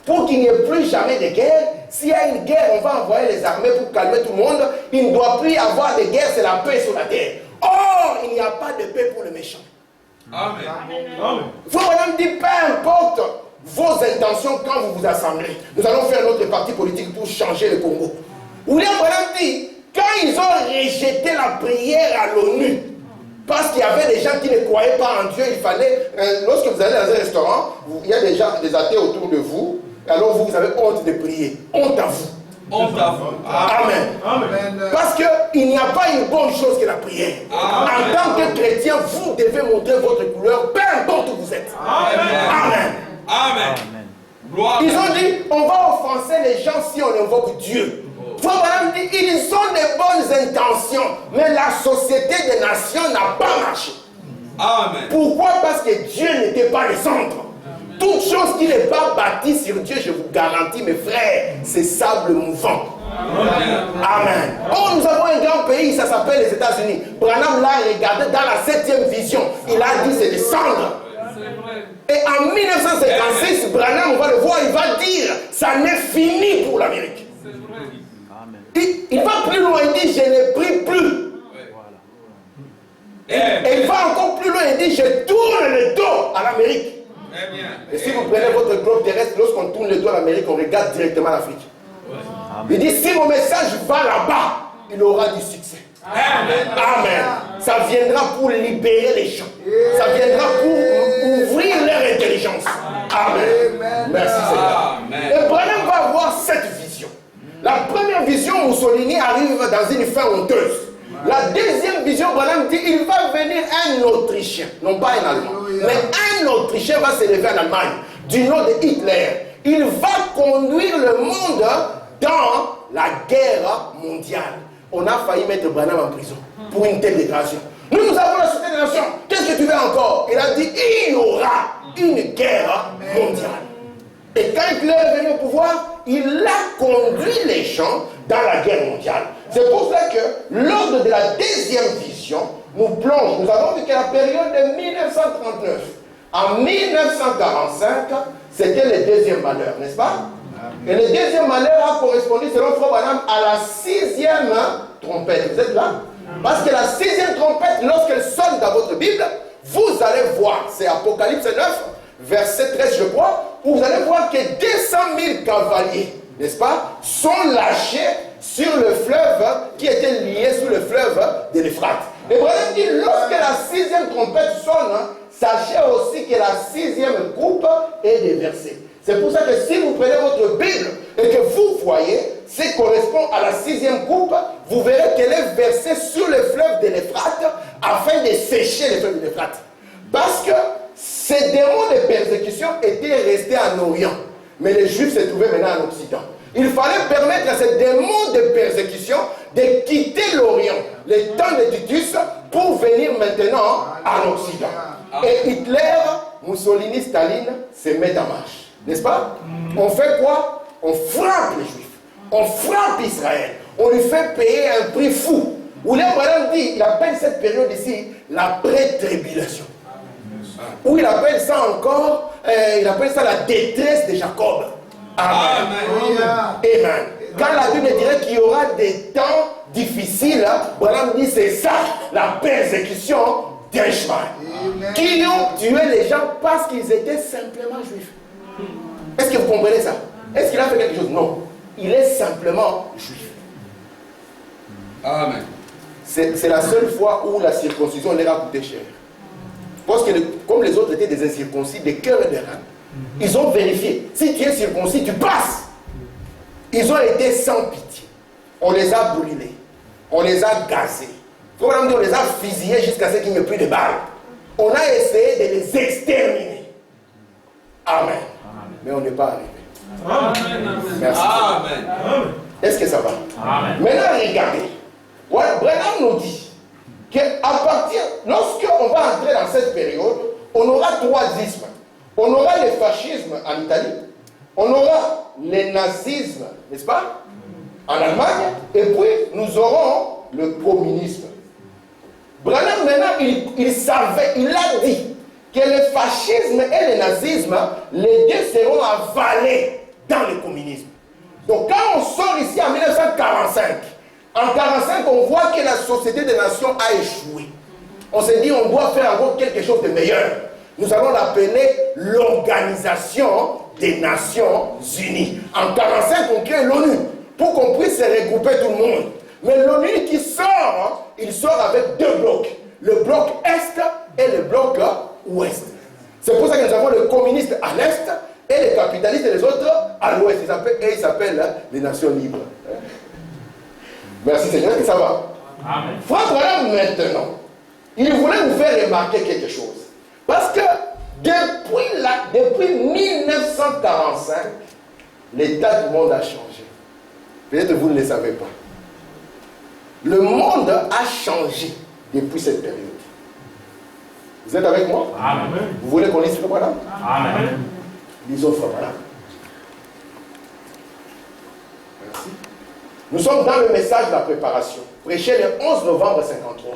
pour qu'il n'y ait plus jamais de guerre. S'il y a une guerre, on va envoyer les armées pour calmer tout le monde. Il ne doit plus y avoir de guerre, c'est la paix sur la terre. Or, il n'y a pas de paix pour le méchant. Amen. Amen. Frère Branham dit, peu importe vos intentions quand vous vous assemblez. Nous allons faire notre parti politique pour changer le Congo. William Branham dit, quand ils ont rejeté la prière à l'ONU, parce qu'il y avait des gens qui ne croyaient pas en Dieu, il fallait, lorsque vous allez dans un restaurant, il y a des gens, des athées autour de vous, alors vous avez honte de prier. Honte à vous. Honte à vous. Amen. Amen. Parce qu'il n'y a pas une bonne chose que la prière. Amen. En tant que chrétien, vous devez montrer votre couleur, peu importe où vous êtes. Amen. Amen. Amen. Amen. Ils ont dit, on va offenser les gens si on invoque Dieu. Frère Branham dit, ils ont des bonnes intentions, mais la société des nations n'a pas marché. Amen. Pourquoi? Parce que Dieu n'était pas le centre. Toute chose qui n'est pas bâtie sur Dieu, je vous garantis, mes frères, c'est sable mouvant. Amen. Oh, nous avons un grand pays, ça s'appelle les États-Unis. Branham l'a regardé dans la 7e vision. Il a dit c'est des cendres. Et en 1956, Branham, on va le voir, il va dire ça n'est fini pour l'Amérique. Il va plus loin, il dit je n'ai pris plus. Et il va encore plus loin, il dit je tourne le dos à l'Amérique. Et si vous prenez votre globe terrestre, lorsqu'on tourne le dos à l'Amérique, on regarde directement l'Afrique. Il dit si mon message va là-bas, il aura du succès. Amen. Ça viendra pour libérer les gens. Ça viendra pour ouvrir leur intelligence. Amen. Merci Seigneur. Et Branham va avoir cette vision. La première vision, Mussolini arrive dans une fin honteuse. La deuxième vision, Branham dit il va venir un Autrichien, non pas un Allemand, mais un Autrichien va s'élever en Allemagne, du nom de Hitler. Il va conduire le monde dans la guerre mondiale. On a failli mettre Branham en prison pour une telle déclaration. Nous avons la Société des Nations. Qu'est-ce que tu veux encore? Il a dit il y aura une guerre mondiale. Et quand Hitler est venu au pouvoir, il a conduit les gens dans la guerre mondiale. C'est pour ça que l'ordre de la deuxième vision nous plonge. Nous avons vu que la période de 1939 en 1945, c'était le deuxième malheur, n'est-ce pas? Et le deuxième malheur a correspondu, selon Frère Branham, à la 6e trompette. Vous êtes là? Parce que la 6e trompette, lorsqu'elle sonne dans votre Bible, vous allez voir, c'est Apocalypse 9, verset 13, je crois, où vous allez voir que 200 000 cavaliers, n'est-ce pas, sont lâchés sur le fleuve qui était lié sous le fleuve de l'Euphrate. Et Branham dit, lorsque la 6e trompette sonne, sachez aussi que la 6e coupe est déversée. C'est pour ça que si vous prenez votre Bible et que vous voyez ce qui correspond à la 6e coupe, vous verrez qu'elle est versée sur le fleuve de l'Euphrate afin de sécher le fleuve de l'Euphrate. Parce que ces démons de persécution étaient restés en Orient, mais les Juifs se trouvaient maintenant en Occident. Il fallait permettre à ces démons de persécution de quitter l'Orient, les temps de Titus, pour venir maintenant en Occident. Et Hitler, Mussolini, Staline se mettent en marche. N'est-ce pas? On fait quoi? On frappe les Juifs. On frappe Israël. On lui fait payer un prix fou. William Branham dit, il appelle cette période ici la pré-tribulation. Ou il appelle ça encore, il appelle ça la détresse de Jacob. Amen. Amen. Quand la Bible dirait qu'il y aura des temps difficiles, Branham dit c'est ça, la persécution d'un chemin. Qui ont tué les gens parce qu'ils étaient simplement juifs. Est-ce que vous comprenez ça? Est-ce qu'il a fait quelque chose? Non. Il est simplement juif. Amen. C'est la seule fois où la circoncision leur a coûté cher. Parce que comme les autres étaient des incirconcis, des cœurs et des reins, ils ont vérifié. Si tu es circoncis, tu passes. Ils ont été sans pitié. On les a brûlés. On les a gazés. On les a fusillés jusqu'à ce qu'il n'y ait plus de balles. On a essayé de les exterminer. Amen. Mais on n'est pas arrivé. Amen. Merci. Amen. Est-ce que ça va? Amen. Maintenant, regardez. Branham nous dit qu'à partir, lorsqu'on va entrer dans cette période, on aura trois ismes. On aura le fascisme en Italie, on aura le nazisme, n'est-ce pas, en Allemagne, et puis nous aurons le communisme. Branham, maintenant, il savait, il a dit que le fascisme et le nazisme, les deux seront avalés dans le communisme. Donc quand on sort ici en 1945, en 1945, on voit que la Société des Nations a échoué. On s'est dit, on doit faire encore quelque chose de meilleur. Nous allons l'appeler l'Organisation des Nations Unies. En 1945, on crée l'ONU pour qu'on puisse se regrouper tout le monde. Mais l'ONU qui sort, il sort avec deux blocs. Le bloc Est et le bloc Ouest. C'est pour ça que nous avons les communistes à l'Est et les capitalistes et les autres à l'Ouest. Ils s'appellent les Nations libres. Merci Seigneur, est-ce que ça va? Amen. Frère Branham, maintenant, il voulait nous faire remarquer quelque chose. Parce que depuis 1945, l'état du monde a changé. Peut-être vous ne le savez pas. Le monde a changé depuis cette période. Vous êtes avec moi? Amen. Vous voulez qu'on lise Frère Branham? Amen. Lisons frère, voilà. Merci. Nous sommes dans le message de la préparation, prêché le 11 novembre 53,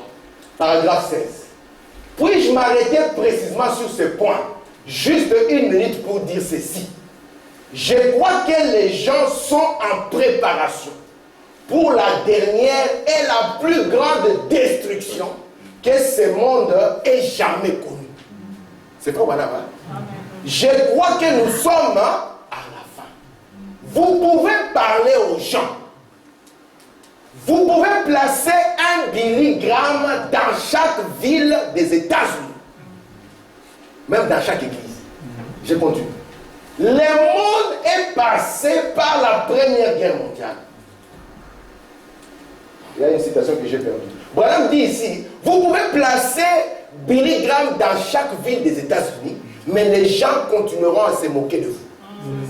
paragraphe 16. Puis-je m'arrêter précisément sur ce point, juste une minute pour dire ceci. Je crois que les gens sont en préparation pour la dernière et la plus grande destruction que ce monde ait jamais connue. C'est pas voilà, hein? Je crois que nous sommes à la fin. Vous pouvez parler aux gens. Vous pouvez placer un Billy Graham dans chaque ville des États-Unis. Même dans chaque église. Je continue. Le monde est passé par la Première Guerre mondiale. Il y a une citation que j'ai perdue. Branham dit ici, vous pouvez placer Billy Graham dans chaque ville des États-Unis, mais les gens continueront à se moquer de vous.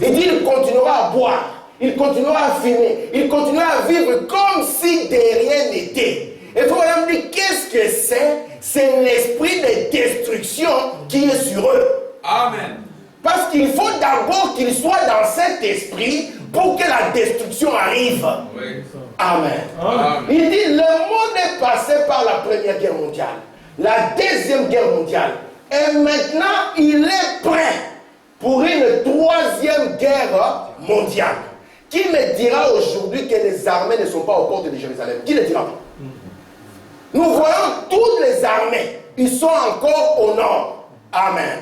Il dit, il continuera à boire, il continuera à fumer, il continuera à vivre comme si de rien n'était. Et Branham dit, qu'est-ce que c'est? C'est l'esprit de destruction qui est sur eux. Amen. Parce qu'il faut d'abord qu'ils soient dans cet esprit pour que la destruction arrive. Oui. Amen. Amen. Il dit, le monde est passé par la Première Guerre mondiale, la Deuxième Guerre mondiale, et maintenant il est prêt pour une Troisième Guerre mondiale. Qui me dira aujourd'hui que les armées ne sont pas aux portes de Jérusalem? Qui le dira? Nous voyons toutes les armées, ils sont encore au nord. Amen.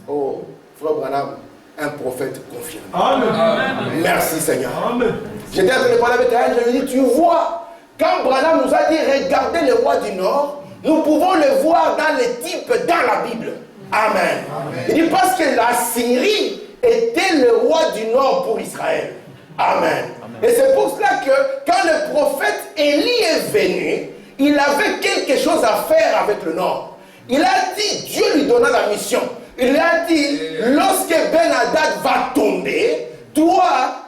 Oh, frère Branham, un prophète confirmé. Amen. Amen. Merci Seigneur. Amen. J'étais en train de parler avec elle, je lui ai dit, tu vois, quand Branham nous a dit, regardez le roi du Nord, nous pouvons le voir dans les types dans la Bible. Amen. Amen. Il dit, parce que la Syrie était le roi du Nord pour Israël. Amen. Amen. Et c'est pour cela que quand le prophète Élie est venu, il avait quelque chose à faire avec le Nord. Il a dit, Dieu lui donna la mission. Il a dit, lorsque Ben Hadad va tomber, toi,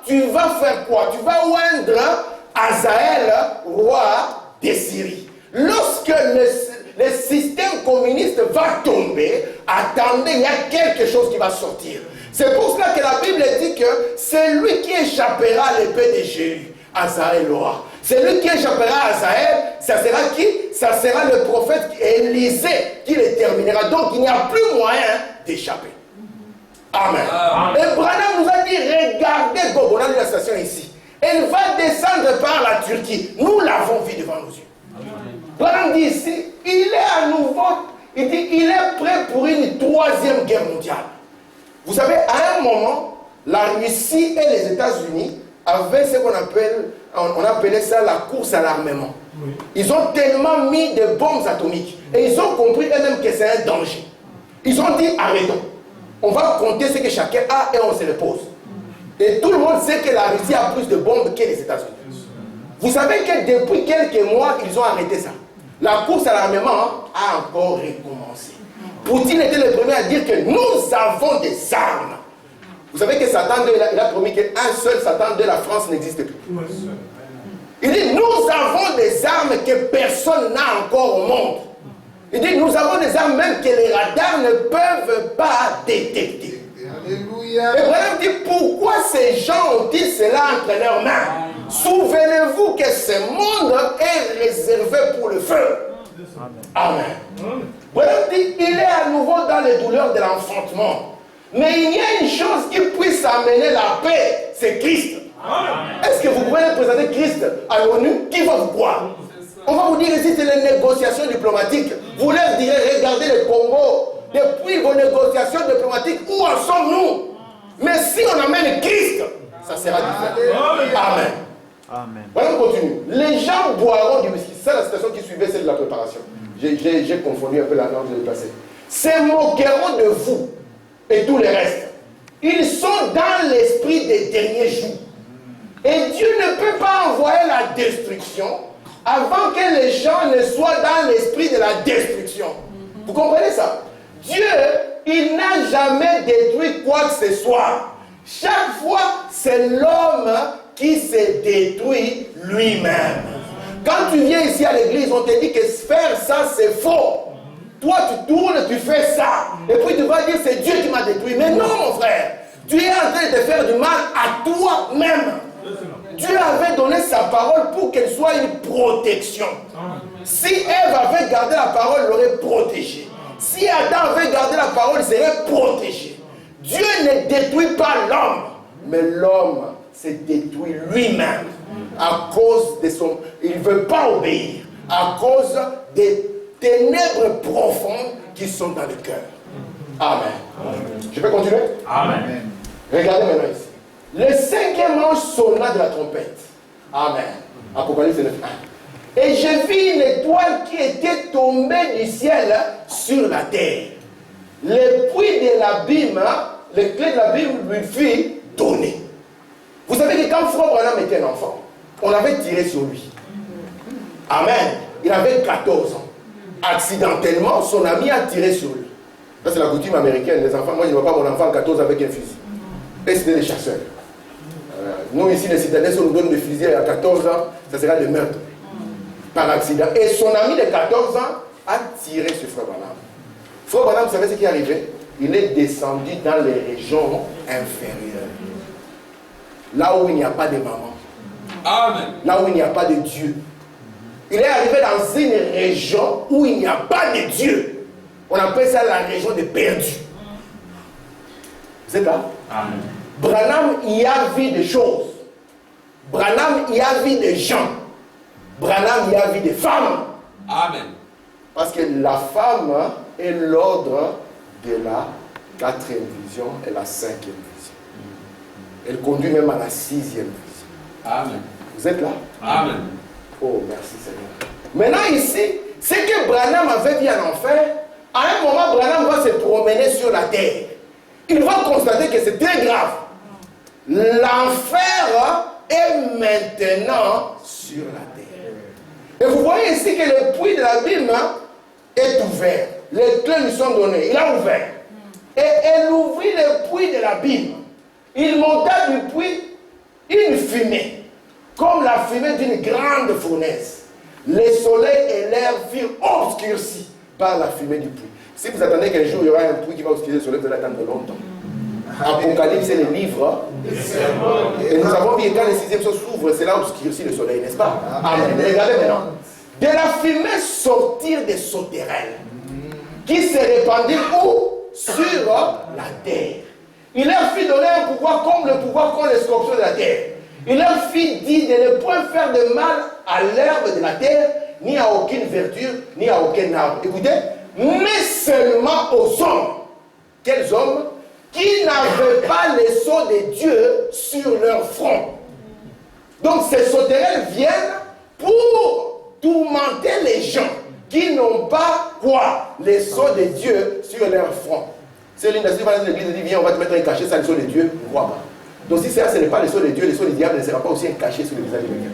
tu vas faire quoi? Tu vas oindre Hazaël, roi de Syrie. Lorsque le système communiste va tomber, attendez, il y a quelque chose qui va sortir. C'est pour cela que la Bible dit que c'est lui qui échappera à l'épée de Jéhu, Hazaël, le roi. C'est lui qui échappera à Hazaël, ça sera qui? Ça sera le prophète Élisée qui le terminera. Donc il n'y a plus moyen d'échapper. Amen. Amen. Et Branham nous a dit, regardez Gog, on a la station ici. Elle va descendre par la Turquie. Nous l'avons vu devant nos yeux. Branham dit ici, il est à nouveau, il dit, il est prêt pour une troisième guerre mondiale. Vous savez, à un moment, la Russie et les États-Unis avaient ce qu'on appelle, on appelait ça la course à l'armement. Oui. Ils ont tellement mis des bombes atomiques et ils ont compris eux-mêmes que c'est un danger. Ils ont dit, arrêtons. On va compter ce que chacun a et on se repose. Et tout le monde sait que la Russie a plus de bombes que les États-Unis. Vous savez que depuis quelques mois, ils ont arrêté ça. La course à l'armement a encore recommencé. Poutine était le premier à dire que nous avons des armes. Vous savez que Satan, il a promis qu'un seul Satan de la France n'existe plus. Il dit, nous avons des armes que personne n'a encore au monde. Il dit, nous avons des armes même que les radars ne peuvent pas détecter. Alléluia. Et Branham dit, pourquoi ces gens ont-ils cela entre leurs mains? Souvenez-vous que ce monde est réservé pour le feu. Amen. Branham dit, il est à nouveau dans les douleurs de l'enfantement. Mais il y a une chose qui puisse amener la paix, c'est Christ. Est-ce que vous pouvez présenter Christ à l'ONU? Qui va vous croire? On va vous dire ici, c'est les négociations diplomatiques. Vous leur direz, regardez le Congo. Depuis vos négociations diplomatiques, où en sommes-nous? Mais si on amène Christ, ça sera différent. Amen. Amen. Voilà, on continue. Les gens boiront du whisky. C'est la citation qui suivait celle de la préparation. J'ai confondu un peu la langue, je l'ai placée. Se moqueront de vous et tout le reste. Ils sont dans l'esprit des derniers jours. Et Dieu ne peut pas envoyer la destruction avant que les gens ne soient dans l'esprit de la destruction. Vous comprenez ça? Dieu, il n'a jamais détruit quoi que ce soit. Chaque fois, c'est l'homme qui se détruit lui-même. Quand tu viens ici à l'église, on te dit que faire ça, c'est faux. Toi, tu tournes, tu fais ça. Et puis tu vas dire, c'est Dieu qui m'a détruit. Mais non, mon frère. Tu es en train de te faire du mal à toi-même. Dieu avait donné sa parole pour qu'elle soit une protection. Si Ève avait gardé la parole, elle l'aurait protégée. Si Adam avait gardé la parole, il serait protégé. Dieu ne détruit pas l'homme, mais l'homme se détruit lui-même à cause de son... Il ne veut pas obéir, à cause des ténèbres profondes qui sont dans le cœur. Amen. Je peux continuer? Amen. Regardez maintenant ici. Le 5e ange sonna de la trompette. Amen. Apocalypse 9:1. Et je vis une étoile qui était tombée du ciel sur la terre. Le puits de l'abîme, les clés de l'abîme lui fut donné. Vous savez que quand Frère Branham était un enfant, on avait tiré sur lui. Amen. Il avait 14 ans. Accidentellement, son ami a tiré sur lui. Ça, c'est la coutume américaine. Les enfants, moi, je ne vois pas mon enfant à 14 avec un fusil. Et c'était des chasseurs. Nous, ici, les citadins, si on nous donne des fusils à 14 ans, ça sera le meurtre. Par accident. Et son ami de 14 ans a tiré sur Frère Branham. Frère Branham, vous savez ce qui est arrivé? Il est descendu dans les régions inférieures. Là où il n'y a pas de maman. Amen. Là où il n'y a pas de Dieu. Il est arrivé dans une région où il n'y a pas de Dieu. On appelle ça la région des perdus. Vous êtes là? Amen. Branham y a vu des choses. Branham y a vu des gens. Branham y a vu des femmes. Amen. Parce que la femme est l'ordre de la 4e vision et la 5e vision. Elle conduit même à la 6e vision. Amen. Vous êtes là? Amen. Oh, merci Seigneur. Maintenant ici, ce que Branham avait vu en enfer, à un moment, Branham va se promener sur la terre. Il va constater que c'est très grave. L'enfer est maintenant sur la terre. Et vous voyez ici que le puits de l'abîme est ouvert. Les clés lui sont données. Il a ouvert. Et il ouvrit le puits de l'abîme. Il monta du puits une fumée, comme la fumée d'une grande fournaise. Le soleil et l'air furent obscurcis par la fumée du puits. Si vous attendez qu'un jour il y aura un puits qui va obscurer le soleil, vous allez attendre longtemps. Apocalypse, c'est le livre. Et nous avons vu que quand le 6e sceau s'ouvre, c'est là obscurci le soleil, n'est-ce pas? Amen. Regardez maintenant. De la fumée sortir des sauterelles qui se répandirent où? Sur la terre. Il leur fit donner un pouvoir comme le pouvoir qu'ont les scorpions de la terre. Il leur fit dire de ne point faire de mal à l'herbe de la terre, ni à aucune verdure, ni à aucun arbre. Écoutez, mais seulement aux hommes. Quels hommes? Qui n'avaient pas les sceaux de Dieu sur leur front. Donc ces sauterelles viennent pour tourmenter les gens qui n'ont pas quoi? Les sceaux de Dieu sur leur front. C'est l'une des l'église dit viens, on va te mettre un cachet, ça, les sceaux de Dieu, on voit pas. Donc si ça, ce n'est pas les sceaux de Dieu, les sceaux du diable ne sera pas aussi un cachet sur le visage de quelqu'un.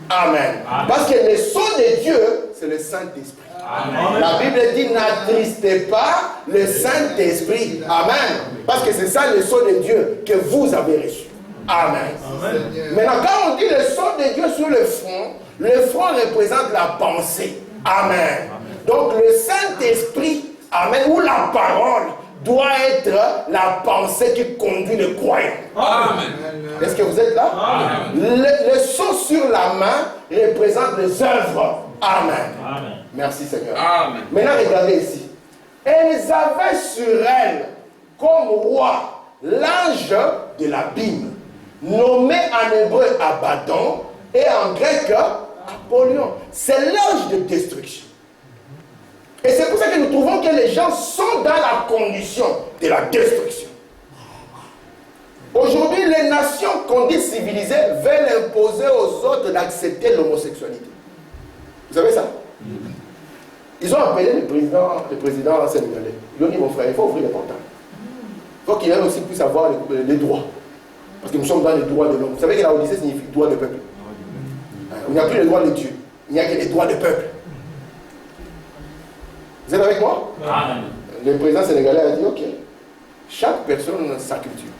Amen. Parce que les sceaux de Dieu, c'est le Saint-Esprit. Amen. La Bible dit n'attristez pas le Saint-Esprit. Amen. Parce que c'est ça le sceau de Dieu que vous avez reçu. Amen. Amen. Maintenant, quand on dit le sceau de Dieu sur le front représente la pensée. Amen. Donc le Saint-Esprit, amen, ou la parole doit être la pensée qui conduit le croyant. Amen. Est-ce que vous êtes là? Amen. Le sceau sur la main représente les œuvres. Amen. Amen. Merci Seigneur. Amen. Maintenant regardez ici. Elles avaient sur elles comme roi l'ange de l'abîme, nommé en hébreu Abaddon et en grec Apollyon. C'est l'ange de destruction. Et c'est pour ça que nous trouvons que les gens sont dans la condition de la destruction. Aujourd'hui, les nations qu'on dit civilisées veulent imposer aux autres d'accepter l'homosexualité. Vous savez ça? Ils ont appelé le président sénégalais. Ils ont dit, mon frère, il faut ouvrir les portails. Il faut qu'il ait aussi puisse avoir les droits. Parce que nous sommes dans les droits de l'homme. Vous savez que la Odyssée signifie droit de peuple. Il n'y a plus les droits de Dieu. Il n'y a que les droits de peuple. Vous êtes avec moi? Amen. Le président sénégalais a dit, ok, chaque personne a sa culture.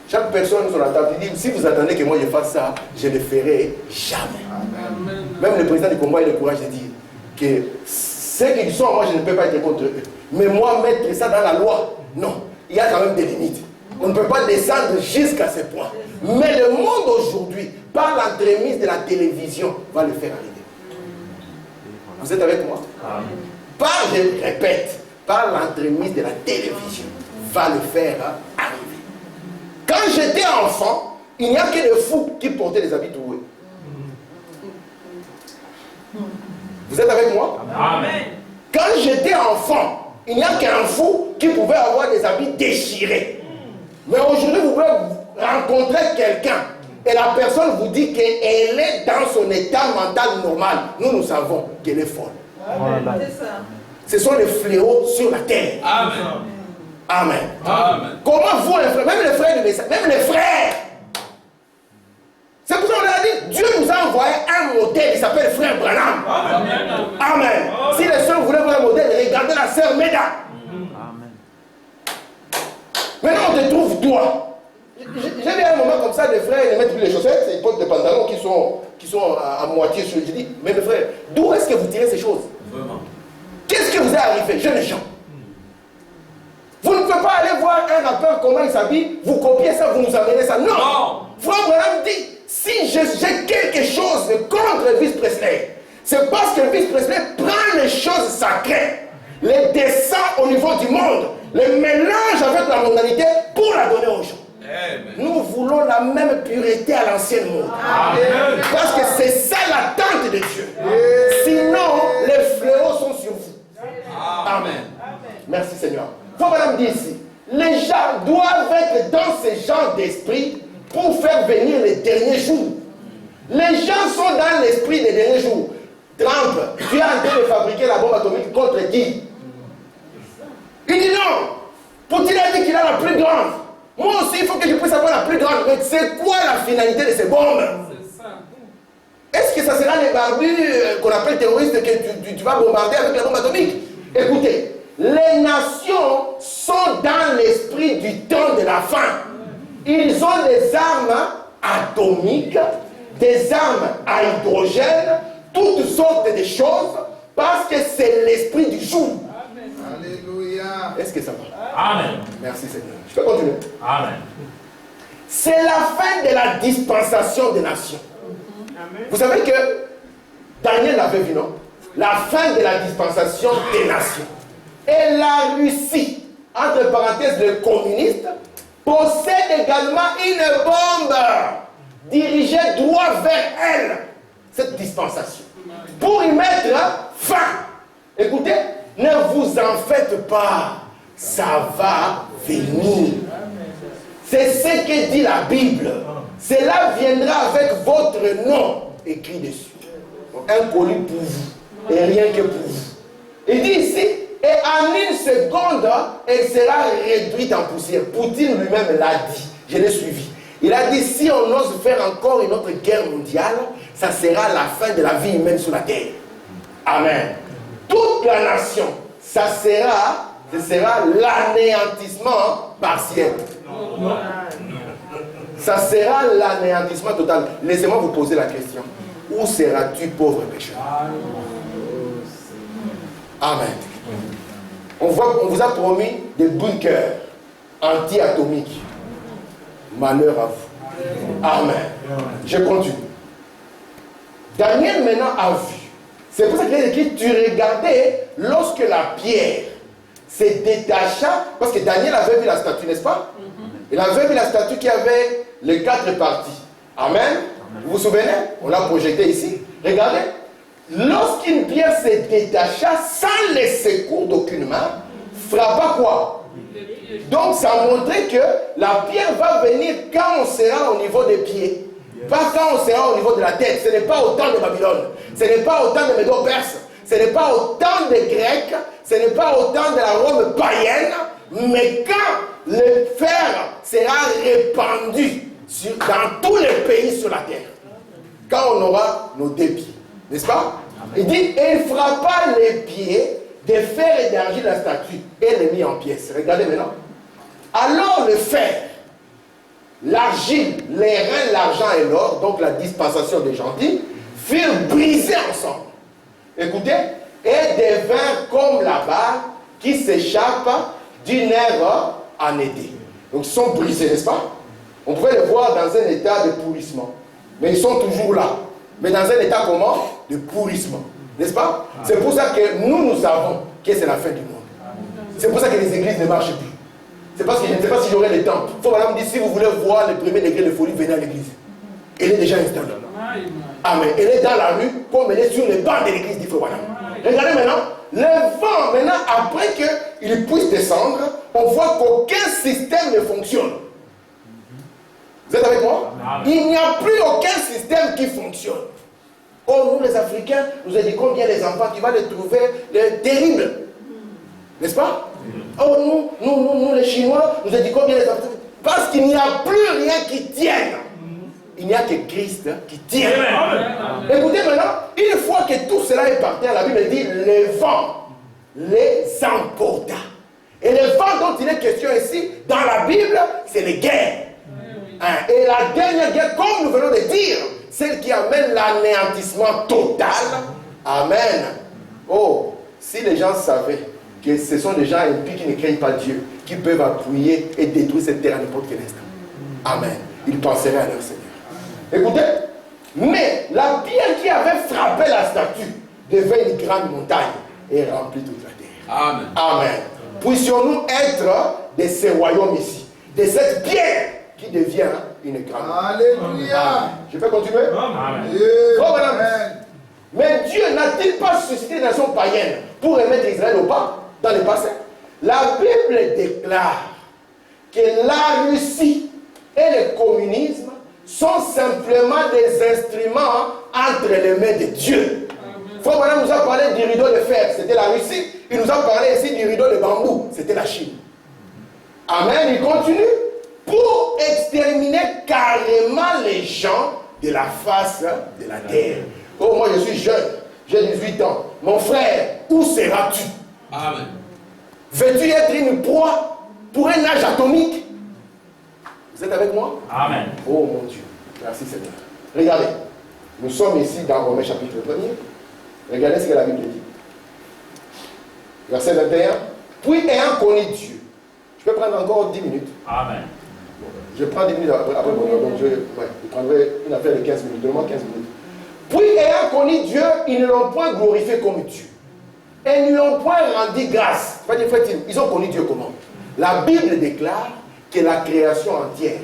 Chaque personne sur la table, il dit, si vous attendez que moi je fasse ça, je ne le ferai jamais. Amen. Même le président du Congo a eu le courage de dire que ceux qui sont, moi je ne peux pas être contre eux. Mais moi, mettre ça dans la loi, non, il y a quand même des limites. On ne peut pas descendre jusqu'à ce point. Mais le monde aujourd'hui, par l'entremise de la télévision, va le faire arriver. Vous êtes avec moi? Par, je répète, par l'entremise de la télévision, va le faire arriver. Quand j'étais enfant, il n'y a que les fous qui portaient des habits troués. Vous êtes avec moi? Amen. Quand j'étais enfant, il n'y a qu'un fou qui pouvait avoir des habits déchirés. Mais aujourd'hui, vous pouvez rencontrer quelqu'un et la personne vous dit qu'elle est dans son état mental normal. Nous savons qu'elle est folle. Voilà. Ce sont les fléaux sur la terre. Amen. Amen. Amen. Comment vous, les frères, même les frères du message, même les frères. C'est pour ça qu'on a dit, Dieu nous a envoyé un modèle, il s'appelle frère Branham. Amen. Amen. Si les sœurs voulaient voir un modèle, regardez la sœur Meda. Amen. Maintenant, on te trouve toi. J'ai vu un moment comme ça, les frères ne mettent plus les chaussettes, ils portent des pantalons qui sont à moitié sur le. Je dis, mais mes frères, d'où est-ce que vous tirez ces choses? Vraiment. Qu'est-ce que vous est arrivé, jeunes gens? Vous ne pouvez pas aller voir un rappeur comment il s'habille, vous copiez ça, vous nous amenez ça. Non! Frère Branham dit, si j'ai quelque chose contre Elvis Presley, c'est parce que Elvis Presley prend les choses sacrées, les descend au niveau du monde, les mélange avec la mondialité pour la donner aux gens. Amen. Nous voulons la même pureté à l'ancienne monde. Amen. Parce que c'est ça l'attente de Dieu. Sinon, les fléaux sont sur vous. Amen. Merci Seigneur. Faut madame dire ici, les gens doivent être dans ce genre d'esprit pour faire venir les derniers jours. Les gens sont dans l'esprit des derniers jours. Trump, tu es en train de fabriquer la bombe atomique contre qui? Il dit non. Poutine a dit qu'il a la plus grande. Moi aussi, il faut que je puisse avoir la plus grande. Mais c'est quoi la finalité de ces bombes? Est-ce que ça sera les barbus qu'on appelle terroristes que tu vas bombarder avec la bombe atomique? Écoutez, les nations sont dans l'esprit du temps de la fin. Ils ont des armes atomiques, des armes à hydrogène, toutes sortes de choses, parce que c'est l'esprit du jour. Alléluia. Est-ce que ça va? Amen. Merci Seigneur. Je peux continuer. Amen. C'est la fin de la dispensation des nations. Vous savez que Daniel l'avait vu, non? La fin de la dispensation des nations. Et la Russie, entre parenthèses le communiste, possède également une bombe dirigée droit vers elle, cette dispensation, pour y mettre fin. Écoutez, ne vous en faites pas, ça va venir. C'est ce que dit la Bible. Cela viendra avec votre nom écrit dessus. Donc, un colis pour vous et rien que pour vous. Il dit ici, et en une seconde, elle sera réduite en poussière. Poutine lui-même l'a dit. Je l'ai suivi. Il a dit, si on ose faire encore une autre guerre mondiale, ça sera la fin de la vie humaine sur la terre. Amen. Toute la nation, ce sera l'anéantissement partiel. Ça sera l'anéantissement total. Laissez-moi vous poser la question. Où seras-tu, pauvre pécheur? Amen. On vous a promis des bunkers anti-atomiques. Malheur à vous. Amen. Je continue. Daniel maintenant a vu. C'est pour ça qu'il a écrit, tu regardais lorsque la pierre se détacha, parce que Daniel avait vu la statue, n'est-ce pas? Il avait vu la statue qui avait les 4 parties. Amen. Vous vous souvenez? On l'a projeté ici. Regardez. Lorsqu'une pierre se détacha sans le secours d'aucune main, frappa quoi? Donc ça montrait que la pierre va venir quand on sera au niveau des pieds. Pas quand on sera au niveau de la tête. Ce n'est pas au temps de Babylone. Ce n'est pas au temps de Médo-Perse. Ce n'est pas au temps des Grecs. Ce n'est pas au temps de la Rome païenne. Mais quand le fer sera répandu dans tous les pays sur la terre. Quand on aura nos 2 pieds. N'est-ce pas? Il dit, et il frappa les pieds de fer et d'argile de la statue et les mit en pièces. Regardez maintenant. Alors le fer, l'argile, les reins, l'argent et l'or, donc la dispensation des gentils, furent brisés ensemble. Écoutez, et devinrent comme la barre qui s'échappe d'une herbe en été. Donc ils sont brisés, n'est-ce pas? On pouvait les voir dans un état de pourrissement. Mais ils sont toujours là. Mais dans un état comment? De pourrissement. N'est-ce pas? C'est pour ça que nous savons que c'est la fin du monde. C'est pour ça que les églises ne marchent plus. C'est parce que je ne sais pas si j'aurai le temps. Il faut vraiment me dire, si vous voulez voir le premier degré de folie, venez à l'église. Elle est déjà installée. Amen. Elle est dans la rue, comme elle est sur les bancs de l'église d'Ifo. Regardez maintenant, le vent, maintenant, après qu'il puisse descendre, on voit qu'aucun système ne fonctionne. Vous êtes avec moi? Il n'y a plus aucun système qui fonctionne. Oh, nous les Africains, nous avons dit combien les enfants, tu vas les trouver terribles. N'est-ce pas? Oh, nous les Chinois, nous avons dit combien les enfants. Parce qu'il n'y a plus rien qui tienne. Il n'y a que Christ qui tient. Écoutez maintenant, une fois que tout cela est par terre, la Bible dit le vent les emporta. Et le vent dont il est question ici, dans la Bible, c'est les guerres. Et la dernière guerre, comme nous venons de dire, celle qui amène l'anéantissement total. Amen. Oh, si les gens savaient que ce sont des gens impies qui ne craignent pas Dieu, qui peuvent appuyer et détruire cette terre à n'importe quel instant. Amen. Ils penseraient à leur Seigneur. Écoutez, mais la pierre qui avait frappé la statue devint une grande montagne et remplit toute la terre. Amen. Amen. Puissions-nous être de ce royaume ici, de cette pierre qui devient une grande montagne. Alléluia. Je peux continuer? Amen. Amen. Mais Dieu n'a-t-il pas suscité des nations païennes pour remettre Israël au pas dans le passé? La Bible déclare que la Russie et le communisme sont simplement des instruments entre les mains de Dieu. Frère Branham nous a parlé du rideau de fer, c'était la Russie. Il nous a parlé ici du rideau de bambou, c'était la Chine. Amen, il continue pour exterminer carrément les gens de la face de la terre. Oh, moi je suis jeune, j'ai 18 ans. Mon frère, où seras-tu? Amen. Veux-tu être une proie pour un âge atomique? Vous êtes avec moi? Amen. Oh mon Dieu. Merci Seigneur. Regardez. Nous sommes ici dans Romains chapitre 1er. Regardez ce que la Bible dit. Verset 21. Puis ayant connu Dieu. Je peux prendre encore 10 minutes. Amen. Bon, je prends 10 minutes après donc je prendrai une affaire de 15 minutes. Donne-moi 15 minutes. Puis ayant connu Dieu, ils ne l'ont point glorifié comme Dieu. Et ne lui ont point rendu grâce. Ils ont connu Dieu comment? La Bible déclare que la création entière,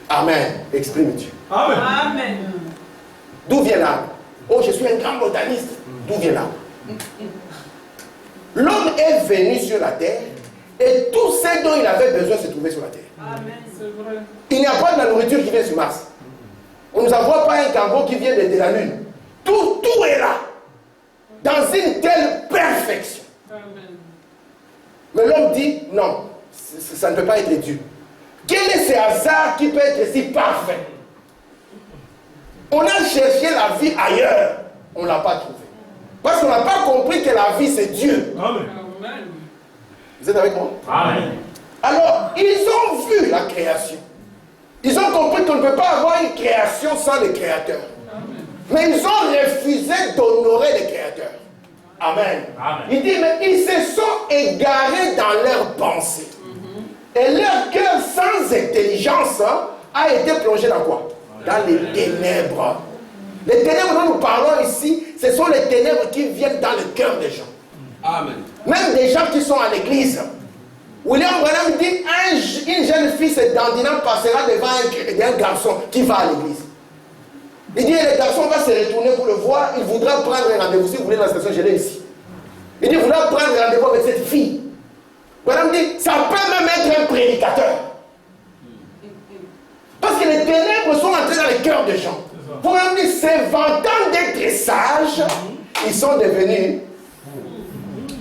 Amen, exprime Dieu. Amen. Amen. D'où vient l'arbre? Oh, je suis un grand botaniste. D'où vient l'arbre? L'homme est venu sur la terre et tout ce dont il avait besoin se trouvait sur la terre. Amen. C'est vrai. Il n'y a pas de la nourriture qui vient sur Mars. On ne nous envoie pas un kangourou qui vient de la Lune. Tout est là. Dans une telle perfection. Amen. Mais l'homme dit, non, ça ne peut pas être Dieu. Quel est ce hasard qui peut être si parfait? On a cherché la vie ailleurs, on ne l'a pas trouvé. Parce qu'on n'a pas compris que la vie c'est Dieu. Amen. Vous êtes avec moi? Amen. Alors, ils ont vu la création. Ils ont compris qu'on ne peut pas avoir une création sans le Créateur. Amen. Mais ils ont refusé d'honorer le Créateur. Amen. Amen. Il dit, mais ils se sont égarés dans leurs pensées. Et leur cœur sans intelligence a été plongé dans quoi? Dans les ténèbres. Les ténèbres dont nous parlons ici, ce sont les ténèbres qui viennent dans le cœur des gens. Amen. Même des gens qui sont à l'église. William Branham dit, une jeune fille se dandinant passera devant un garçon qui va à l'église. Il dit, le garçon va se retourner pour le voir, il voudra prendre un rendez-vous. Si vous voulez dans la station, je l'ai ici. Il dit, il voudra prendre un rendez-vous avec cette fille. Branham dit, ça peut même être un prédicateur. Parce que les ténèbres sont entrées dans les cœurs des gens. Branham dit, se vantant d'être sages, ils sont devenus.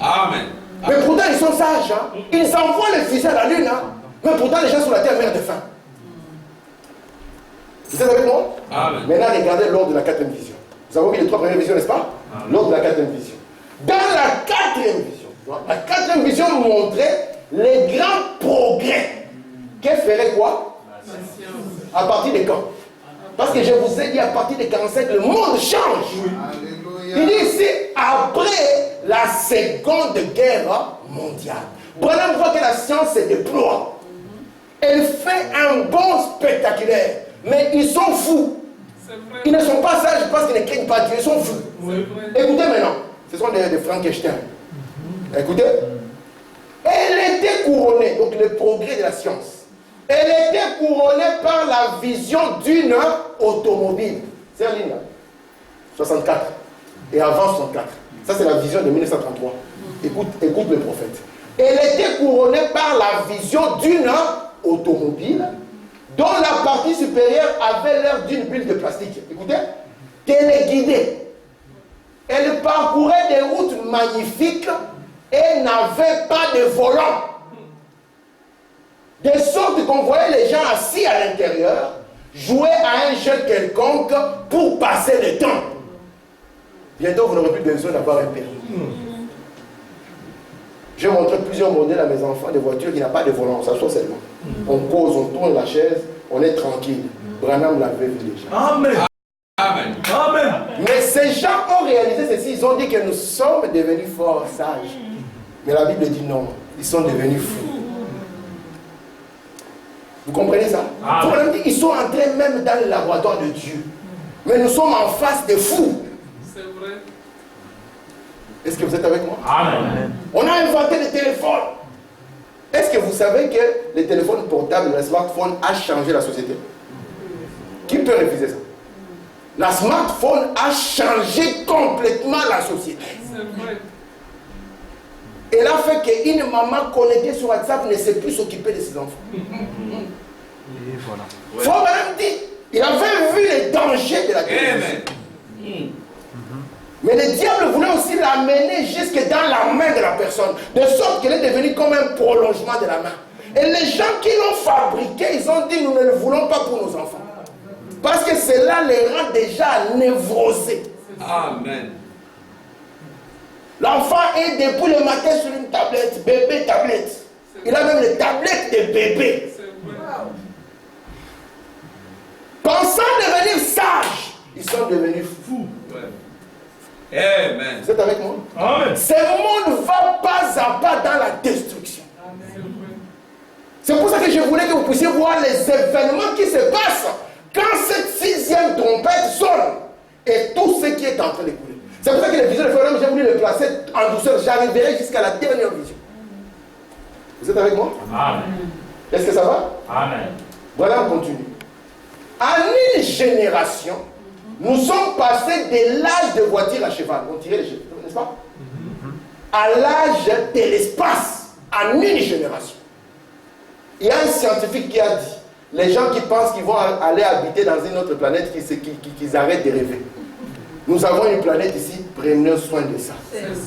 Amen. Mais pourtant, ils sont sages. Hein? Ils envoient les fusées à la lune. Hein? Mais pourtant, les gens sur la terre meurent de faim. Vous êtes avec moi? Amen. Maintenant, regardez l'ordre de la 4e vision. Vous avez vu les 3 premières visions, n'est-ce pas? L'ordre de la 4e vision. Dans la 4e vision, la 4e vision montrait les grands progrès. Qu'elle ferait quoi? À partir de quand? Parce que je vous ai dit, à partir de 45, le monde change. Il dit ici, après la seconde guerre mondiale. Branham voit que la science se déploie. Elle fait un bon spectaculaire. Mais ils sont fous. Ils ne sont pas sages parce qu'ils ne craignent pas Dieu. Ils sont fous. Écoutez maintenant. Ce sont des Frankenstein. Écoutez. Elle était couronnée, donc le progrès de la science. Elle était couronnée par la vision d'une automobile. C'est la ligne là. 64. Et avant 64. Ça c'est la vision de 1933. Écoute le prophète. Elle était couronnée par la vision d'une automobile dont la partie supérieure avait l'air d'une bulle de plastique. Écoutez. Téléguidée. Elle parcourait des routes magnifiques et n'avait pas de volant. De sorte qu'on voyait les gens assis à l'intérieur, jouer à un jeu quelconque pour passer le temps. Bientôt, vous n'aurez plus besoin d'avoir un permis. J'ai montré plusieurs modèles à mes enfants de voitures qui n'ont pas de volant, on s'assoit seulement. On cause, on tourne la chaise, on est tranquille. Branham l'avait vu déjà. Amen. Amen. Amen. Mais ces gens ont réalisé ceci, ils ont dit que nous sommes devenus forts, sages. Mais la Bible dit non, ils sont devenus fous. Vous comprenez ça? Ils sont entrés même dans le laboratoire de Dieu. Mais nous sommes en face des fous. C'est vrai. Est-ce que vous êtes avec moi? Amen. On a inventé les téléphones. Est-ce que vous savez que les téléphones portables, le smartphone a changé la société? Qui peut refuser ça? La smartphone a changé complètement la société. C'est vrai. Elle a fait qu'une maman connectée sur WhatsApp ne sait plus s'occuper de ses enfants. Et voilà. Faut même dire, il avait vu les dangers de la télévision. Amen. Mais le diable voulait aussi l'amener jusque dans la main de la personne, de sorte qu'elle est devenue comme un prolongement de la main. Et les gens qui l'ont fabriqué, ils ont dit, nous ne le voulons pas pour nos enfants. Parce que cela les rend déjà névrosés. Amen. L'enfant est depuis le matin sur une tablette, bébé tablette. Il a même les tablettes de bébé. Pensant devenir sages, ils sont devenus fous. Ouais. Amen. Vous êtes avec moi? Amen. Ce monde va pas à pas dans la destruction. C'est pour ça que je voulais que vous puissiez voir les événements qui se passent quand cette sixième trompette sonne et tout ce qui est en train de couler. C'est pour ça que les visions de Frère, j'ai voulu les placer en douceur. J'arriverai jusqu'à la dernière vision. Vous êtes avec moi? Amen. Est-ce que ça va? Amen. Voilà, on continue. En une génération, nous sommes passés de l'âge de voiture à cheval. On tirait les chevaux, n'est-ce pas? À l'âge de l'espace. En une génération. Il y a un scientifique qui a dit, les gens qui pensent qu'ils vont aller habiter dans une autre planète, qu'ils arrêtent de rêver. Nous avons une planète ici, prenons soin de ça.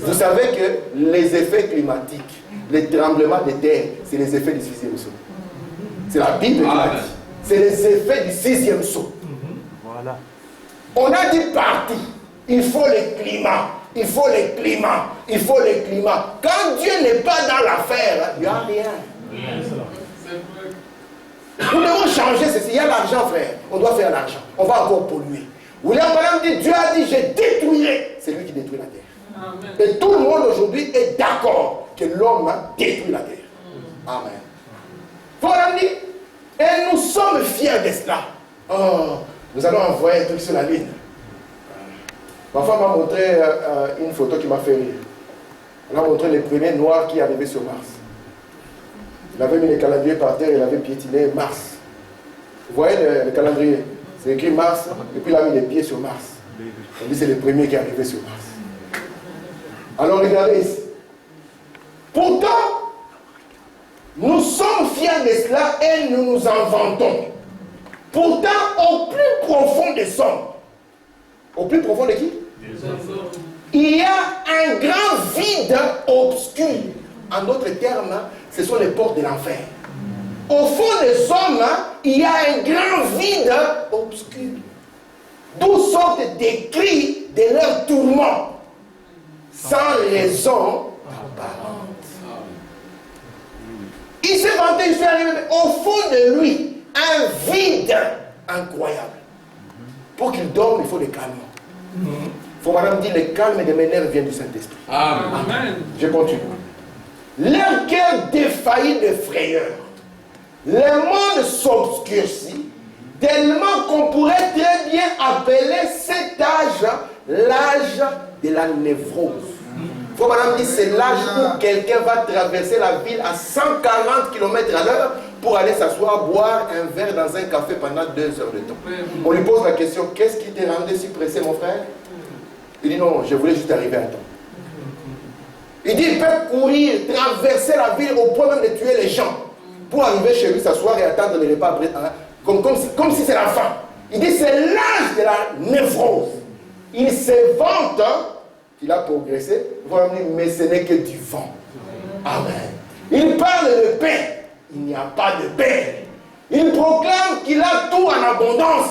Vous savez que les effets climatiques, les tremblements de terre, c'est les effets du sixième saut. C'est la Bible qui l'a dit. C'est les effets du sixième saut. Voilà. On a dit partout, il faut le climat, il faut le climat, il faut le climat. Quand Dieu n'est pas dans l'affaire, il n'y a rien. Nous devons changer ceci. Il y a l'argent, frère. On doit faire l'argent. On va encore polluer. William Branham dit, Dieu a dit, je détruirai. C'est lui qui détruit la terre. Amen. Et tout le monde aujourd'hui est d'accord que l'homme a détruit la terre. Amen. Voilà dit, et nous sommes fiers de cela. Oh, nous allons envoyer un truc sur la ligne. Ma femme m'a montré une photo qui m'a fait rire. Elle a montré les premiers noirs qui arrivaient sur Mars. Il avait mis les calendriers par terre, il avait piétiné Mars. Vous voyez le calendrier? C'est écrit Mars, et puis il a mis les pieds sur Mars. On dit c'est le premier qui est arrivé sur Mars. Alors regardez ici. Pourtant, nous sommes fiers de cela et nous nous en vantons. Pourtant, au plus profond des hommes, au plus profond de qui? Il y a un grand vide obscur. En d'autres termes, ce sont les portes de l'enfer. Au fond des hommes, il y a un grand vide obscur. D'où sortent des cris de leur tourment, sans raison apparente. Il s'est vanté, il s'est arrivé, au fond de lui, un vide incroyable. Pour qu'il dorme, il faut le calme. Il faut madame dire, le calme de mes nerfs vient du Saint-Esprit. Amen. Je continue. Leur cœur défaillit de frayeur. le monde s'obscurcit tellement qu'on pourrait très bien appeler cet âge l'âge de la névrose. Il faut madame dire c'est l'âge où quelqu'un va traverser la ville à 140 km/h pour aller s'asseoir, boire un verre dans un café pendant 2 heures de temps. On lui pose la question, qu'est-ce qui te rendait si pressé mon frère? Il dit non, je voulais juste arriver à temps. Il dit il peut courir, traverser la ville au point même de tuer les gens pour arriver chez lui, s'asseoir et attendre le repas après, comme si c'est la fin. Il dit c'est l'âge de la névrose. Il se vante qu'il a progressé, mais ce n'est que du vent. Amen. Il parle de paix, il n'y a pas de paix. Il proclame qu'il a tout en abondance.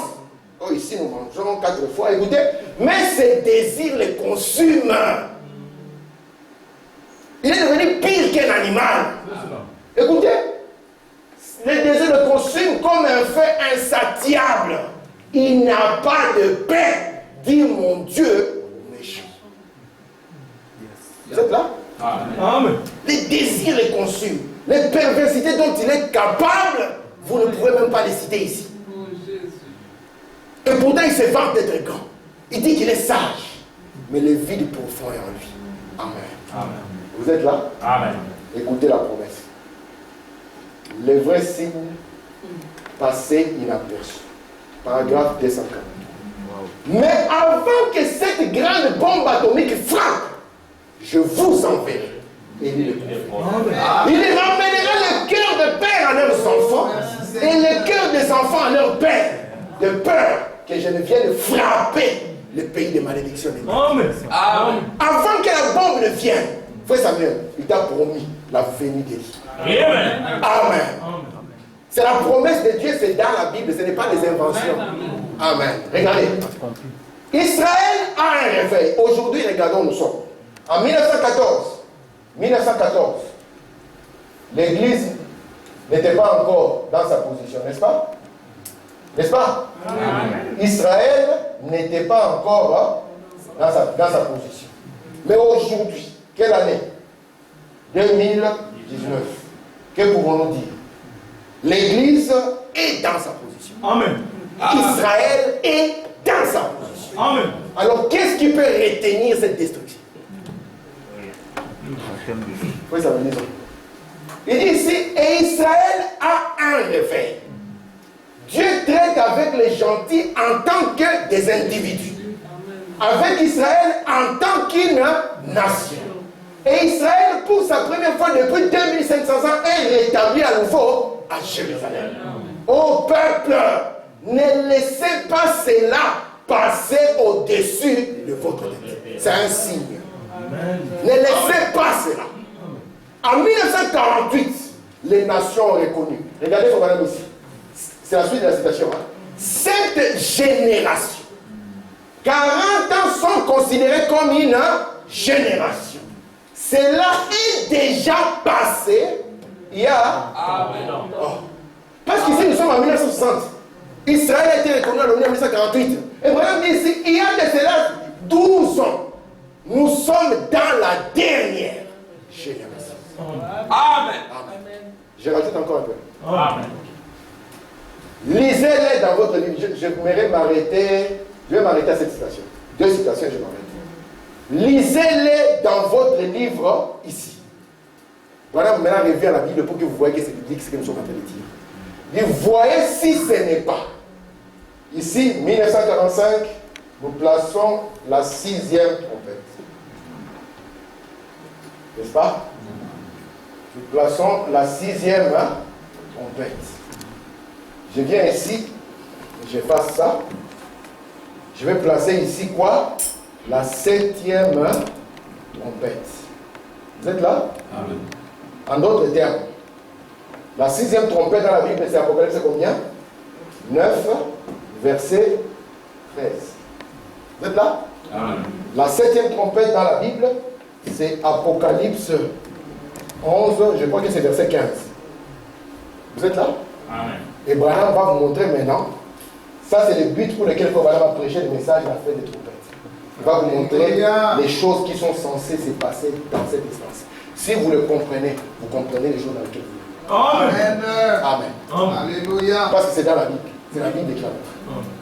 Oh, ici nous mangeons 4 fois, écoutez, mais ses désirs les consument. Il est devenu pire qu'un animal. Écoutez, les désirs le consument comme un feu insatiable. Il n'a pas de paix, dit mon Dieu aux méchants. Vous êtes là? Amen. Les désirs les consument. Les perversités dont il est capable, vous ne pouvez même pas les citer ici. Et pourtant, il se vante d'être grand. Il dit qu'il est sage. Mais le vide profond est en lui. Amen. Amen. Vous êtes là? Amen. Écoutez la promesse. Les vrais signes passés inaperçus. Paragraphe 240. Mais avant que cette grande bombe atomique frappe, je vous enverrai. Et il le confirme. Il ramènera le cœur de père à leurs enfants et le cœur des enfants à leur père, de peur que je ne vienne frapper le pays de malédiction. Amen. Amen. Avant que la bombe ne vienne, frère Samuel, il t'a promis la venue d'Élie. Amen. Amen. C'est la promesse de Dieu, c'est dans la Bible, ce n'est pas des inventions. Amen. Regardez. Israël a un réveil. Aujourd'hui, regardons où nous sommes. En 1914, l'Église n'était pas encore dans sa position, n'est-ce pas? N'est-ce pas? Amen. Israël n'était pas encore dans sa position. Mais aujourd'hui, quelle année? 2019. Que pouvons-nous dire? L'Église est dans sa position. Amen. Israël est dans sa position. Amen. Alors, qu'est-ce qui peut retenir cette destruction? Oui, ça veut dire ça. Il dit ici, et Israël a un réveil. Dieu traite avec les gentils en tant que des individus. Avec Israël en tant qu'une nation. Et Israël, pour sa première fois depuis 2500 ans, est rétabli à nouveau à Jérusalem. Ô peuple, ne laissez pas cela passer au-dessus de votre tête. C'est un signe. Ne laissez pas cela. En 1948, les nations ont reconnu. Regardez son madame ici. C'est la suite de la citation. Hein? Cette génération, 40 ans sont considérés comme une génération. Cela est déjà passé il y a... Oh. Parce qu'ici nous sommes en 1960. Israël a été reconnu à l'ONU en 1948. Et Abraham dit ici, il y a de cela 12 ans. Nous sommes dans la dernière génération. Amen. Amen. Je rajoute encore un peu. Amen. Lisez-les dans votre livre. Je vais m'arrêter à cette citation. 2 citations, je m'arrête. Lisez-les dans votre livre ici. Voilà, vous maintenant revient à la Bible pour que vous voyez que c'est biblique ce que nous sommes en train de dire. Et voyez si ce n'est pas. Ici, 1945, nous plaçons la 6e trompette. N'est-ce pas? Nous plaçons la 6e trompette. Je viens ici, j'efface ça. Je vais placer ici quoi? La 7e trompette. Vous êtes là? Amen. En d'autres termes, la 6e trompette dans la Bible, c'est Apocalypse combien? 9, verset 13. Vous êtes là? Amen. La 7e trompette dans la Bible, c'est Apocalypse 11, je crois que c'est verset 15. Vous êtes là? Amen. Et Branham va vous montrer maintenant. Ça, c'est le but pour lequel Branham va prêcher le message de la fête des trompettes. Il va vous montrer les choses qui sont censées se passer dans cette instance. Si vous le comprenez, vous comprenez les choses dans lesquelles vous vivez. Amen. Amen. Amen. Alléluia. Parce que c'est dans la Bible. C'est la Bible qui l'a montré.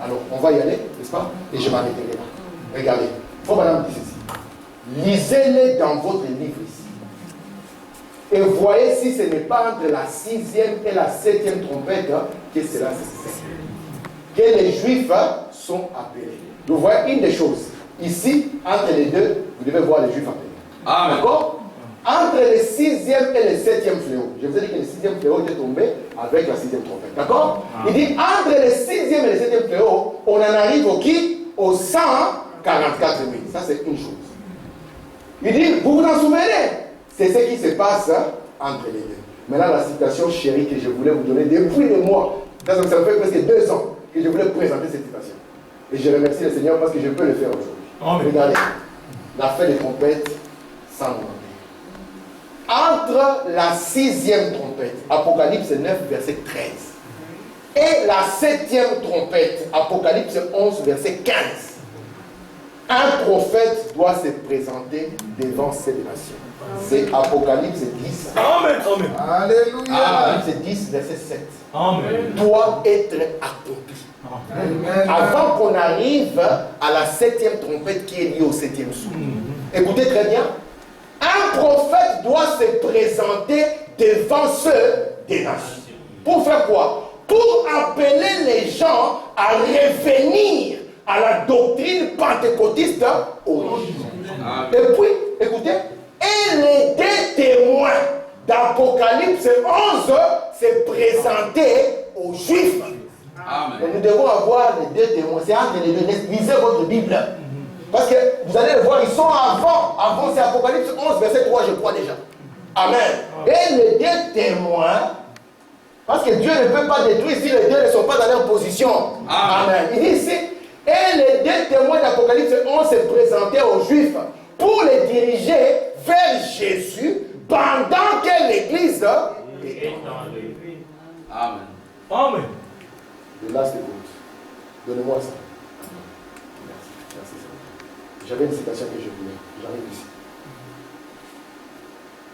Alors, on va y aller, n'est-ce pas? Et je m'arrêterai là. Regardez. Faut madame dire ceci. Lisez-les dans votre livre ici. Et voyez si ce n'est pas entre la 6e et la 7e trompette que cela se fait. Que les Juifs sont appelés. Vous voyez une des choses. Ici, entre les deux, vous devez voir les Juifs appelés. Amen. D'accord? Entre le 6e et le 7e fléau. Je vous ai dit que le 6e fléau était tombé avec la 6e trompette. D'accord? Il dit entre le 6e et le 7e fléau, on en arrive au qui? Au 144 000. Ça, c'est une chose. Il dit, vous vous en souvenez? C'est ce qui se passe entre les deux. Maintenant, la citation chérie que je voulais vous donner depuis des mois. Ça fait presque 2 ans que je voulais présenter cette citation. Et je remercie le Seigneur parce que je peux le faire aujourd'hui. Regardez, la fin des trompettes sans nom. Entre la 6e trompette, Apocalypse 9, verset 13, et la 7e trompette, Apocalypse 11, verset 15, un prophète doit se présenter devant cette nation. C'est Apocalypse 10. Amen. Amen. Alléluia. Apocalypse 10, verset 7. Amen. Doit être accompli. Amen. Avant qu'on arrive à la 7e trompette qui est liée au 7e sou. Écoutez très bien. Un prophète doit se présenter devant ceux des nations. Pour faire quoi? Pour appeler les gens à revenir à la doctrine pentecôtiste originelle. Et puis, écoutez, et les deux témoins d'Apocalypse 11 se présentaient aux Juifs. Amen. Et nous devons avoir les deux témoins. C'est entre les deux. Lisez votre Bible. Parce que vous allez le voir, ils sont avant. Avant, c'est Apocalypse 11, verset 3, je crois déjà. Amen. Et les deux témoins, parce que Dieu ne peut pas détruire si les deux ne sont pas dans leur position. Amen. Il dit ici, et les deux témoins d'Apocalypse 11 se présentaient aux Juifs pour les diriger vers Jésus pendant que l'Église est en lui. Amen. Amen. Le last écoute. Donnez-moi ça. Merci. Merci. J'avais une citation que je voulais. J'arrive ici.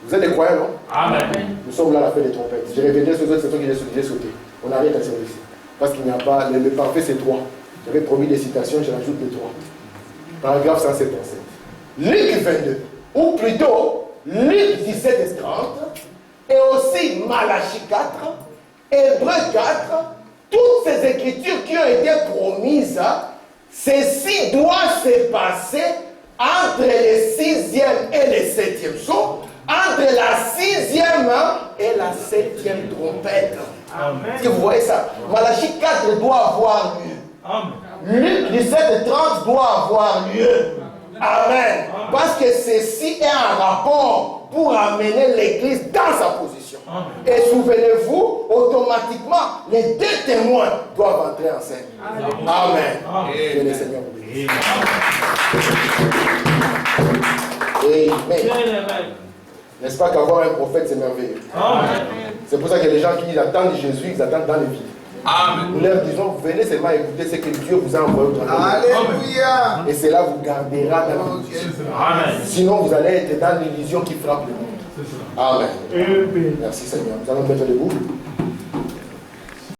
Vous êtes des croyants, non? Amen. Nous sommes là à la fin des trompettes. J'ai révélé sur autres sections que j'ai sauté. On arrête à service. Parce qu'il n'y a pas. Le parfait, c'est 3. J'avais promis des citations, je rajoute les 3. Paragraphe 177. Luc 22. Ou plutôt, Luc 17 et 30. Et aussi Malachie 4. Hébreux 4. Toutes ces écritures qui ont été promises, ceci doit se passer entre le 6e et le 7e son, entre la 6e et la 7e trompette. Amen. Est-ce que vous voyez ça? Malachie 4 doit avoir lieu. Amen. Luc 17 et 30 doit avoir lieu. Amen. Parce que ceci est un rapport pour amener l'Église dans sa position. Amen. Et souvenez-vous, automatiquement, les deux témoins doivent entrer en scène. Amen. Que le Seigneur vous bénisse. Amen. Amen. N'est-ce pas qu'avoir un prophète, c'est merveilleux? Amen. C'est pour ça que les gens qui attendent Jésus, ils attendent dans les vies. Amen. Nous leur disons, venez seulement écouter ce que Dieu vous a envoyé au travail. Alléluia. Et cela vous gardera dans la vie. Amen. Sinon, vous allez être dans l'illusion qui frappe le monde. Amen. Amen. Merci Seigneur. Nous allons mettre debout.